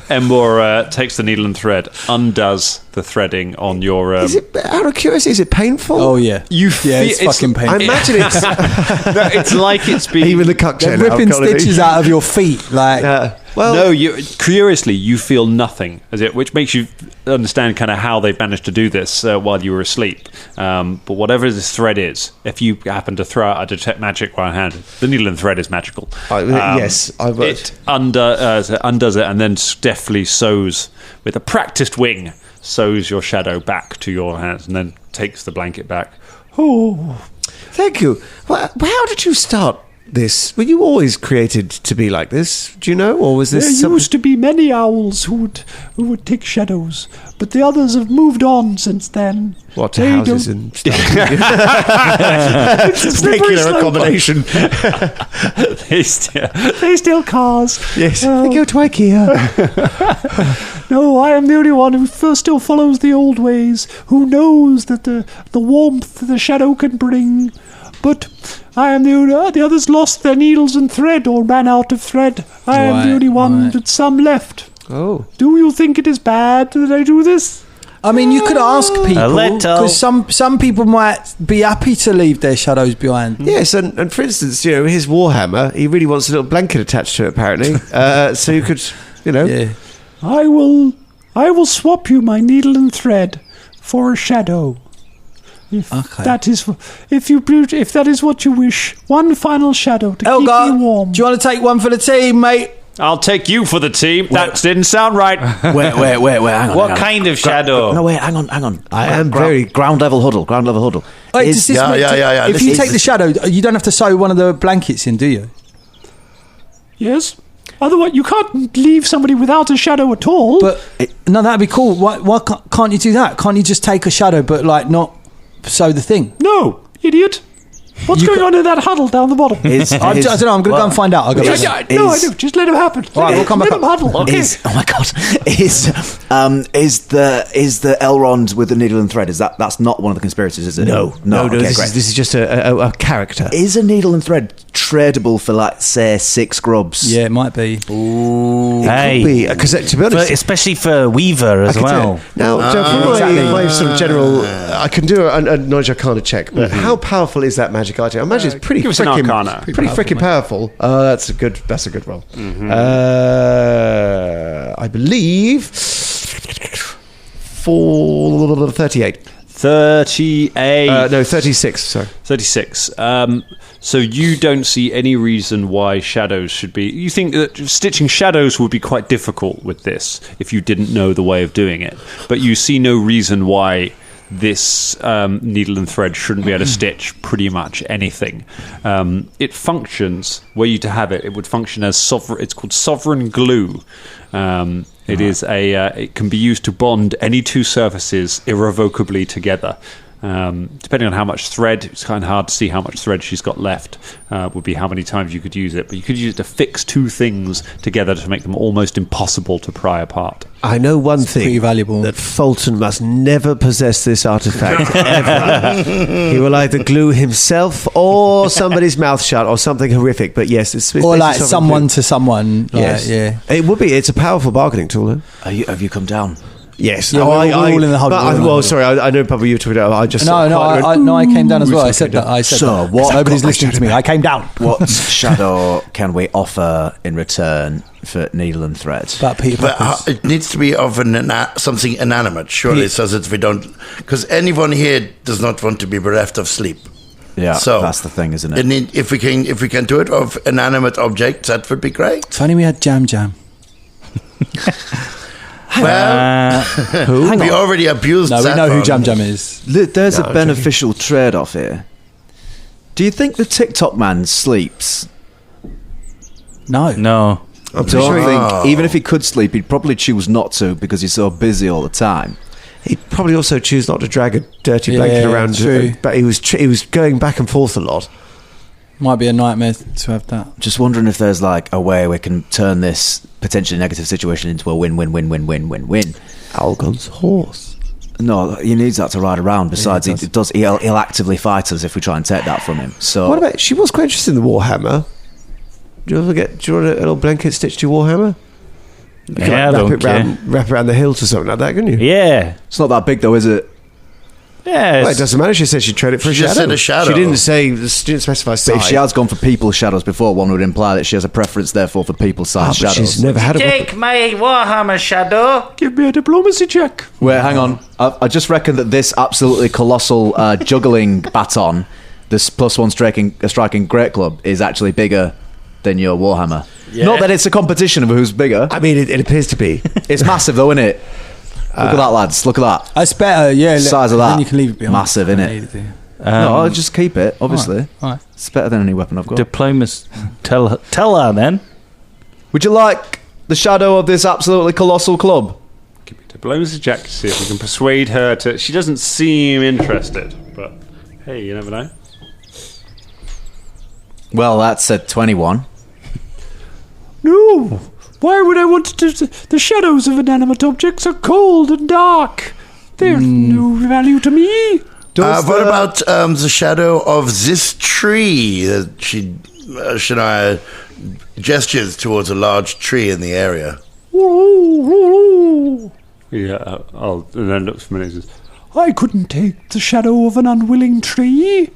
S4: Embor takes the needle and thread, undoes the threading on your.
S5: Is it, out of curiosity, is it painful?
S1: Oh yeah,
S4: it's
S1: fucking painful.
S5: I imagine it's.
S4: It's like it's been
S5: Even the cock chair.
S1: They're ripping stitches out of your feet, like.
S4: No, curiously, you feel nothing, which makes you understand kind of how they've managed to do this while you were asleep. But whatever this thread is, if you happen to throw out a detect magic one-handed, the needle and thread is magical.
S5: Yes, I would.
S4: It undoes it and then deftly sews with a practiced wing, sews your shadow back to your hands, and then takes the blanket back.
S5: Oh, thank you. Well, how did you start this? Were you always created to be like this? Do you know, or was this?
S11: There used to be many owls who would take shadows, but the others have moved on since then.
S5: What, to houses and stuff?
S11: It's
S5: regular accommodation.
S11: They steal cars.
S5: Yes, they go to IKEA.
S11: No, I am the only one who still follows the old ways, who knows that the warmth the shadow can bring. But I am the others lost their needles and thread or ran out of thread. I am the only one with some left.
S5: Oh.
S11: Do you think it is bad that I do this?
S1: I mean, you could ask people, because some people might be happy to leave their shadows behind.
S5: Yes, and for instance, his Warhammer, he really wants a little blanket attached to it, apparently. So you could,
S1: Yeah.
S11: I will swap you my needle and thread for a shadow. If that is what you wish, one final shadow to keep you warm.
S1: Do you want to take one for the team, mate?
S4: I'll take you for the team. That didn't sound right.
S8: Wait, hang on.
S10: What kind of shadow?
S8: No, wait, hang on.
S5: I am
S8: ground level huddle.
S1: Wait, does this if you take the shadow, you don't have to sew one of the blankets in, do you?
S11: Yes. Otherwise, you can't leave somebody without a shadow at all.
S1: But no, that'd be cool. Why can't you do that? Can't you just take a shadow, but not sew the thing?
S11: No, idiot. What's going on in that huddle down the bottom?
S1: I don't know. I'm going to go and find out. I'll go.
S11: I do. Just let him happen.
S1: All right, we'll come back
S11: let him huddle. Okay.
S8: Oh my god! Is the Elrond with the needle and thread? That's not one of the conspirators, is it?
S5: No.
S8: Okay,
S5: This
S8: great.
S5: is just a character.
S8: Is a needle and thread tradable for, like, say, 6 grubs?
S1: Yeah, it might be.
S8: Ooh.
S5: It could be, because to be honest,
S10: especially for Weaver as well.
S5: Now, my sort of general, I can do a knowledge arcana check, but how powerful is that magic item? I imagine it's pretty freaking powerful. That's a good roll. I believe 38.
S4: 38.
S5: No, 36. Sorry,
S4: 36. So you don't see any reason why shadows should be. You think that stitching shadows would be quite difficult with this if you didn't know the way of doing it, but you see no reason why this needle and thread shouldn't be able to stitch pretty much anything. It functions, were you to have it, it would function as sovereign. It's called sovereign glue. It is it can be used to bond any two surfaces irrevocably together. Depending on how much thread, it's kind of hard to see how much thread she's got left, would be how many times you could use it. But you could use it to fix two things together to make them almost impossible to pry apart.
S5: I know one thing.
S1: Pretty valuable.
S5: That Folton must never possess this artifact, ever. He will either glue himself or somebody's mouth shut or something horrific. But yes, it's
S1: or like someone to someone. Like,
S5: yes.
S1: Yeah.
S5: It would be. It's a powerful bargaining tool, though.
S3: Have you come down?
S5: Yes.
S1: Yeah, we're all in the hub.
S5: Sorry, I know probably you were talking about. I just
S1: I came down as well. I said that.
S3: What?
S1: Nobody's listening to me. I came down.
S3: What shadow can we offer in return for needle and thread?
S1: But
S9: it needs to be of something inanimate, surely, so that we don't. Because anyone here does not want to be bereft of sleep.
S3: Yeah,
S9: so
S3: that's the thing, isn't it?
S9: If we can do it of inanimate objects, that would be great.
S1: It's funny we had Jam.
S9: Well, we already abused.
S1: No, we know who Jam is.
S8: There's a beneficial trade-off here. Do you think the TikTok man sleeps?
S10: No.
S8: I don't think, even if he could sleep, he'd probably choose not to because he's so busy all the time.
S5: He'd probably also choose not to drag a dirty blanket around.
S1: True.
S5: But he was going back and forth a lot.
S1: Might be a nightmare to have that.
S3: Just wondering if there's like a way we can turn this potentially negative situation into a win-win-win-win-win-win-win.
S5: Algon's horse.
S3: No, he needs that to ride around. Besides, he'll actively fight us if we try and take that from him. So
S5: what about? She was quite interested in the Warhammer. Do you want a little blanket stitched to your Warhammer?
S10: Yeah, I don't care.
S5: Wrap around the hilt or something like that, couldn't you?
S10: Yeah.
S3: It's not that big though, is it?
S10: Yeah.
S5: Well, it doesn't matter. She said she'd trade it for a shadow.
S9: Just said a shadow.
S5: She didn't specify size.
S3: But if she has gone for people shadows before, one would imply that she has a preference, therefore, for people-sized shadows.
S5: She's never had a
S7: Take my Warhammer shadow.
S11: Give me a diplomacy check.
S8: Wait, hang on. I just reckon that this absolutely colossal juggling baton, this +1 striking great club, is actually bigger than your Warhammer.
S10: Yeah.
S8: Not that it's a competition of who's bigger.
S5: I mean, it appears to be.
S8: It's massive, though, isn't it? Look at that, lads. Look at that.
S1: It's better, yeah.
S8: Size of that.
S1: Then you can leave it behind.
S8: Massive, innit? No, I'll just keep it, obviously.
S1: All right.
S8: It's better than any weapon I've got.
S10: Diplomacy. Tell her then.
S8: Would you like the shadow of this absolutely colossal club?
S4: Give me a diplomacy check to see if we can persuade her to. She doesn't seem interested, but hey, you never know.
S8: Well, that's a 21.
S11: No. Why would I want to? The shadows of inanimate objects are cold and dark. They're no value to me.
S9: What about the shadow of this tree? Shania gestures towards a large tree in the area.
S4: Yeah, and then looks for a minute and says,
S11: I couldn't take the shadow of an unwilling tree.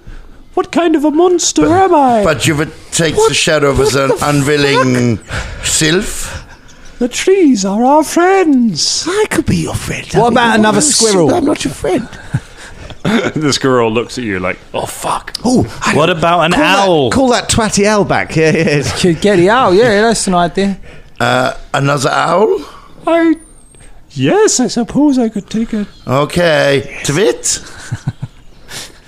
S11: What kind of a monster am I?
S9: But you would take the shadow of an unwilling sylph?
S11: The trees are our friends.
S5: I could be your friend.
S1: What about another squirrel?
S5: I'm not your friend.
S4: the squirrel looks at you like, oh fuck.
S5: Oh,
S10: What about an owl?
S5: Call that twatty owl back. Yeah.
S1: Get the owl, yeah, that's an idea.
S9: Another owl?
S11: Yes, I suppose I could take it.
S9: Okay. Tvit?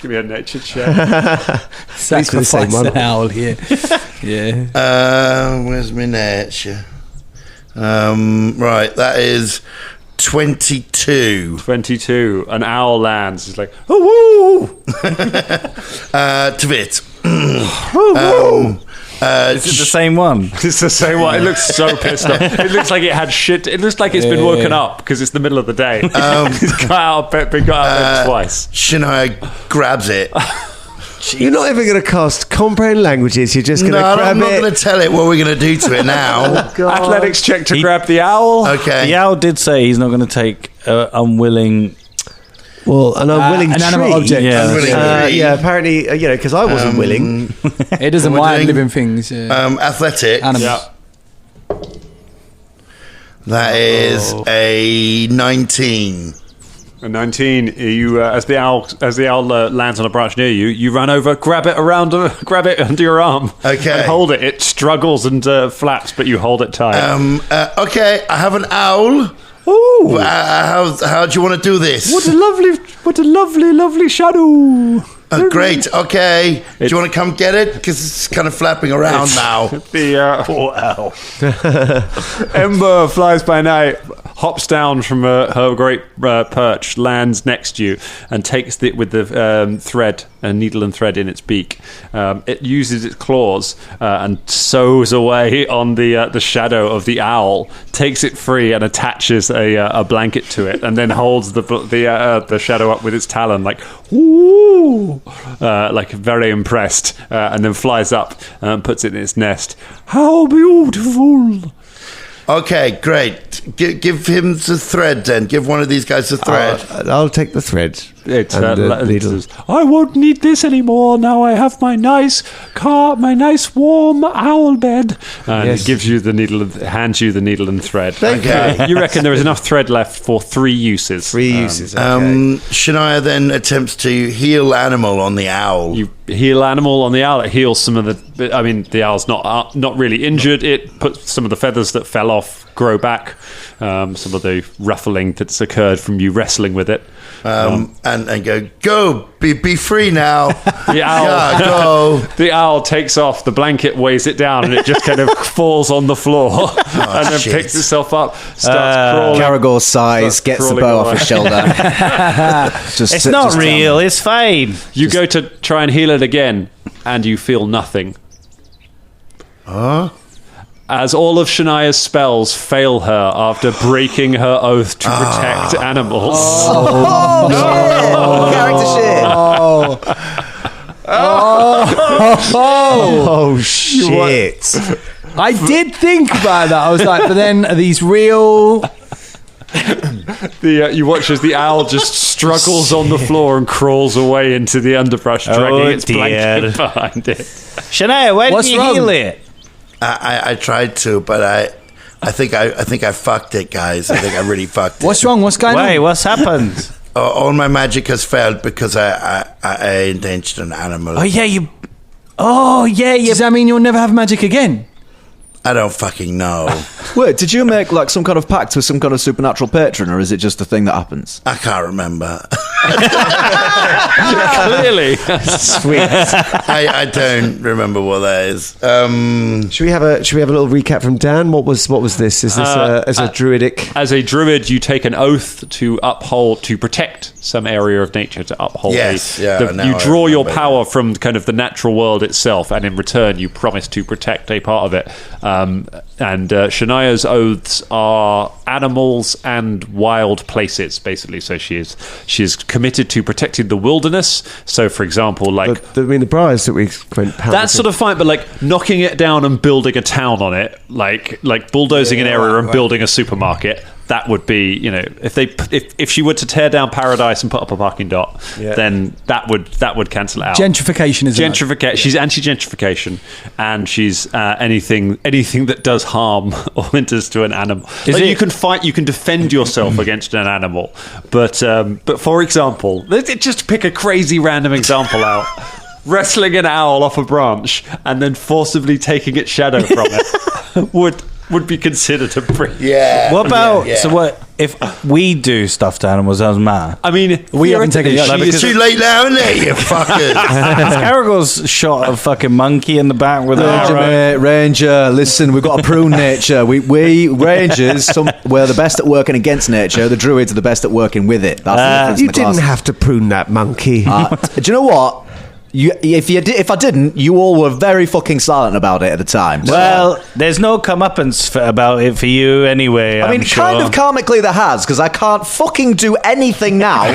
S4: Give me a nature check.
S1: Sacrifice an owl here. Yeah.
S9: Where's my nature? Right, that is 22.
S4: 22. An owl lands. It's like,
S11: Oh,
S9: Tvit.
S10: Is it the same one?
S4: it's the same one. It looks so pissed off. It looks like it had shit. It looks like it's been woken up because it's the middle of the day. It's got out of bed twice.
S9: Shania grabs it.
S5: You're not even going to cast comprehend languages. You're just going to grab
S9: I'm not
S5: it.
S9: going to tell it what we're going to do to it now.
S4: Athletics check to grab the owl.
S9: Okay.
S10: The owl did say he's not going to take unwilling.
S5: Well, an unwilling
S1: inanimate
S5: tree.
S1: object.
S10: Yeah.
S9: Unwilling tree.
S5: Yeah, apparently, because I wasn't willing.
S1: It doesn't
S9: We're
S1: mind
S9: doing,
S1: living things. Yeah.
S9: Athletics.
S1: Animals.
S4: Yeah.
S9: That is a 19.
S4: A 19. You, as the owl lands on a branch near you, you run over, grab it under your arm,
S9: Okay.
S4: and hold it. It struggles and flaps, but you hold it tight.
S9: Okay, I have an owl.
S11: Oh,
S9: How do you want to do this?
S11: what a lovely shadow.
S9: Great. Okay. Do you want to come get it? Because it's kind of flapping around now.
S4: The poor owl. Ember flies by night, hops down from her great perch, lands next to you, and takes it with the thread, a needle and thread in its beak. It uses its claws and sews away on the shadow of the owl, takes it free and attaches a blanket to it, and then holds the shadow up with its talon, like, ooh, like very impressed, and then flies up and puts it in its nest. How beautiful!
S9: Okay, great. Give him the thread then. Give one of these guys the thread.
S5: I'll take the thread.
S11: I won't need this anymore. Now I have my nice warm owl bed.
S4: And
S5: Yes.
S4: it gives you the needle, hands you the needle and thread.
S9: Okay.
S4: You reckon there is enough thread left for 3 uses?
S5: 3 uses. Okay.
S9: Shania then attempts to heal animal on the owl.
S4: You heal animal on the owl. It heals some of the. I mean, the owl's not really injured. It puts some of the feathers that fell off grow back. Some of the ruffling that's occurred from you wrestling with it.
S9: And go, be free now.
S4: The owl,
S9: Yeah, go.
S4: The owl takes off. The blanket weighs it down, and it just kind of falls on the floor, and then
S9: shit.
S4: picks itself up. Starts crawling.
S8: Caragor sighs, gets the
S4: crawling
S8: bow off
S4: away.
S8: his shoulder.
S10: It's not real. It's fine.
S4: You go to try and heal it again, and you feel nothing.
S9: Huh?
S4: As all of Shania's spells fail her after breaking her oath to protect animals.
S8: Character shit.
S5: Oh shit!
S1: I did think about that. I was like, but then are these real?
S4: You watch as the owl just struggles on the floor and crawls away into the underbrush, dragging its blanket behind it.
S10: Shania, why didn't you
S1: wrong?
S10: heal it?
S9: I tried to, but I think I fucked it, guys. I think I really fucked it.
S1: What's wrong? What's going
S10: Wait,
S1: on?
S10: what's happened?
S9: All my magic has failed because I endangered an animal.
S10: Oh yeah,
S1: Does that mean you'll never have magic again?
S9: I don't fucking know.
S8: Wait, did you make like some kind of pact with some kind of supernatural patron, or is it just a thing that happens?
S9: I can't remember.
S4: Clearly.
S5: Sweet.
S9: I don't remember what that is.
S5: Should we have a little recap from Dan? What was this? Is this as a druidic?
S4: As a druid, you take an oath to protect some area of nature, to uphold.
S9: Yes, yeah, now
S4: you
S9: I
S4: draw your
S9: remember
S4: power from kind of the natural world itself, and in return, you promise to protect a part of it. And Shania's oaths are animals and wild places, basically. So she is committed to protecting the wilderness. So, for example, like
S5: the briars that we went.
S4: that's sort of fine, but like knocking it down and building a town on it, like bulldozing an area and building a supermarket. That would be, if she were to tear down Paradise and put up a parking dot, then that would cancel it out.
S1: Gentrification is
S4: gentrification. She's anti-gentrification, and she's anything that does harm or enters to an animal. You can fight, you can defend yourself against an animal, but for example, let's just pick a crazy random example out. Wrestling an owl off a branch and then forcibly taking its shadow from it would be considered a breach.
S9: Yeah.
S10: What about so what if we do stuff to animals? Doesn't matter.
S4: I mean,
S1: we haven't taken it yet.
S9: It's too late now, isn't it, you fuckers?
S10: Caragor's shot a fucking monkey in the back with
S8: Ranger, listen, we've got to prune nature. We Rangers, we're the best at working against nature. The druids are the best at working with it. That's the difference
S5: You
S8: in the class.
S5: didn't have to prune that monkey.
S8: Do you know what? If I didn't, you all were very fucking silent about it at the time.
S10: Well, there's no comeuppance about it for you anyway.
S8: I mean, kind of karmically there has, because I can't fucking do anything now,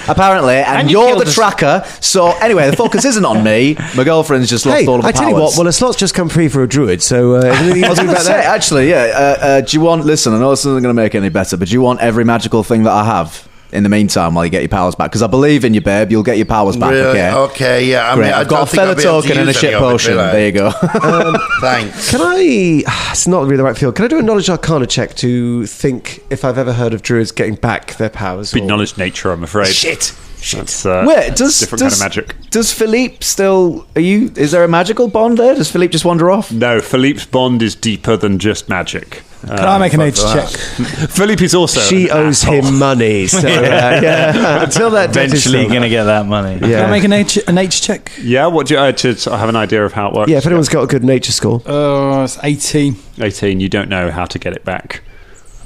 S8: apparently, and you're the tracker. So anyway, the focus isn't on me. My girlfriend's just lost all of her powers.
S5: I tell you what, well, a slot's just come free for a druid, so anything you
S8: I was
S5: can do
S8: going to
S5: about
S8: say,
S5: that?
S8: actually, do you want, listen, I know this isn't going to make it any better, but do you want every magical thing that I have in the meantime while you get your powers back? Because I believe in you, babe. You'll get your powers back,
S9: Really?
S8: okay?
S9: Okay, yeah. I
S8: Great.
S9: mean,
S8: I've got a feather token and a shit potion. There you go.
S9: Thanks.
S5: Can I... It's not really the right field. Can I do a knowledge arcana check to think if I've ever heard of druids getting back their powers?
S4: Be knowledge nature, I'm afraid.
S8: Shit.
S4: That's,
S8: Wait,
S4: different kind of magic.
S8: Does Philippe still... Is there a magical bond there? Does Philippe just wander off?
S4: No, Philippe's bond is deeper than just magic.
S1: Can I make an age check?
S4: Philippe is also
S5: She owes him money, so until that debt is
S10: eventually
S5: settled.
S10: going to get that money.
S1: Can I make an age check?
S4: Yeah, what do you to have an idea of how it works?
S5: Yeah, if anyone's got a good nature score.
S1: It's 18.
S4: 18, you don't know how to get it back.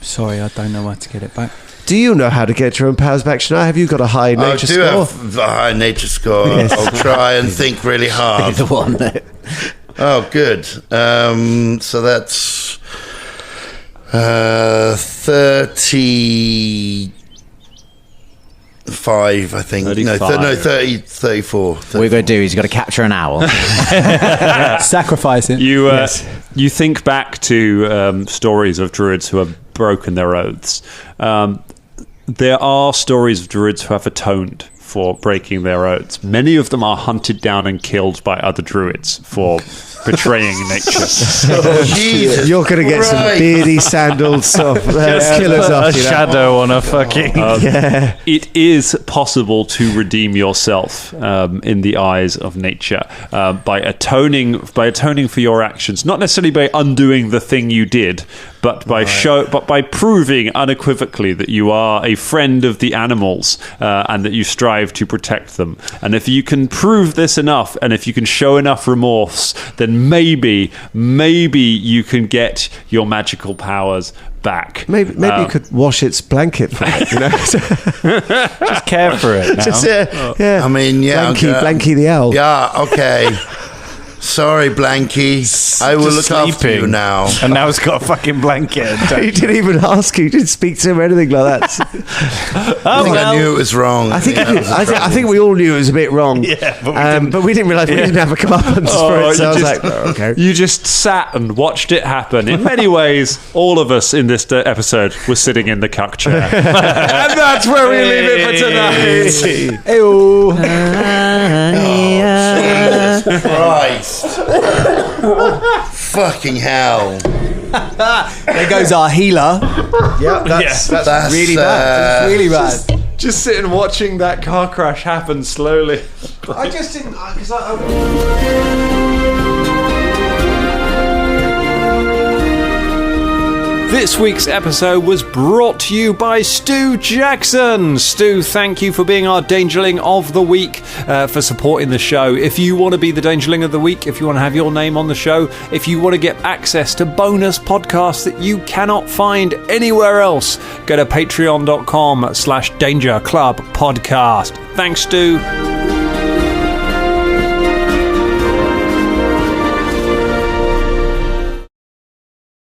S1: Sorry, I don't know how to get it back.
S5: Do you know how to get your own powers back, Shania? Have you got a high nature score?
S9: I do have a high nature score.
S5: Yes.
S9: I'll try and think really hard.
S3: The one that...
S9: Oh, good. So that's 35, I think.
S4: 35.
S9: No, 34.
S8: What we're going to do is you've got to capture an owl.
S1: Sacrifice it.
S4: You think back to stories of druids who have broken their oaths. There are stories of druids who have atoned for breaking their oaths. Many of them are hunted down and killed by other druids for betraying nature.
S9: Jesus
S5: You're going to get some beardy sandaled stuff. Killers
S10: a
S5: off,
S10: shadow on a fucking...
S4: It is possible to redeem yourself in the eyes of nature by atoning for your actions, not necessarily by undoing the thing you did, but by by proving unequivocally that you are a friend of the animals and that you strive to protect them. And if you can prove this enough, and if you can show enough remorse, then maybe you can get your magical powers back.
S5: Maybe you could wash its blanket for it, you know?
S10: Just care for it now.
S5: Just, yeah.
S9: I mean, yeah.
S5: Blanky the owl.
S9: Yeah, okay. Sorry, Blanky. I will look after you now.
S10: And now it's got a fucking blanket.
S5: You didn't even ask. You didn't speak to him or anything like that.
S9: I knew it was wrong.
S5: I think we all knew it was a bit wrong.
S10: Yeah,
S5: but we didn't realise we didn't have a comeuppance for it. So I was like, okay.
S4: You just sat and watched it happen. In many ways, all of us in this episode were sitting in the cuck chair. And that's where we leave it for tonight.
S1: Ew.
S9: Jesus Christ. Fucking hell.
S1: There goes our healer.
S5: Yeah, that's really bad. That's really bad.
S4: Just sitting watching that car crash happen slowly.
S5: I just didn't... Because
S4: This week's episode was brought to you by Stu Jackson. Stu, thank you for being our Dangerling of the Week, for supporting the show. If you want to be the Dangerling of the Week, if you want to have your name on the show, if you want to get access to bonus podcasts that you cannot find anywhere else, go to patreon.com/Danger Club Podcast. Thanks, Stu.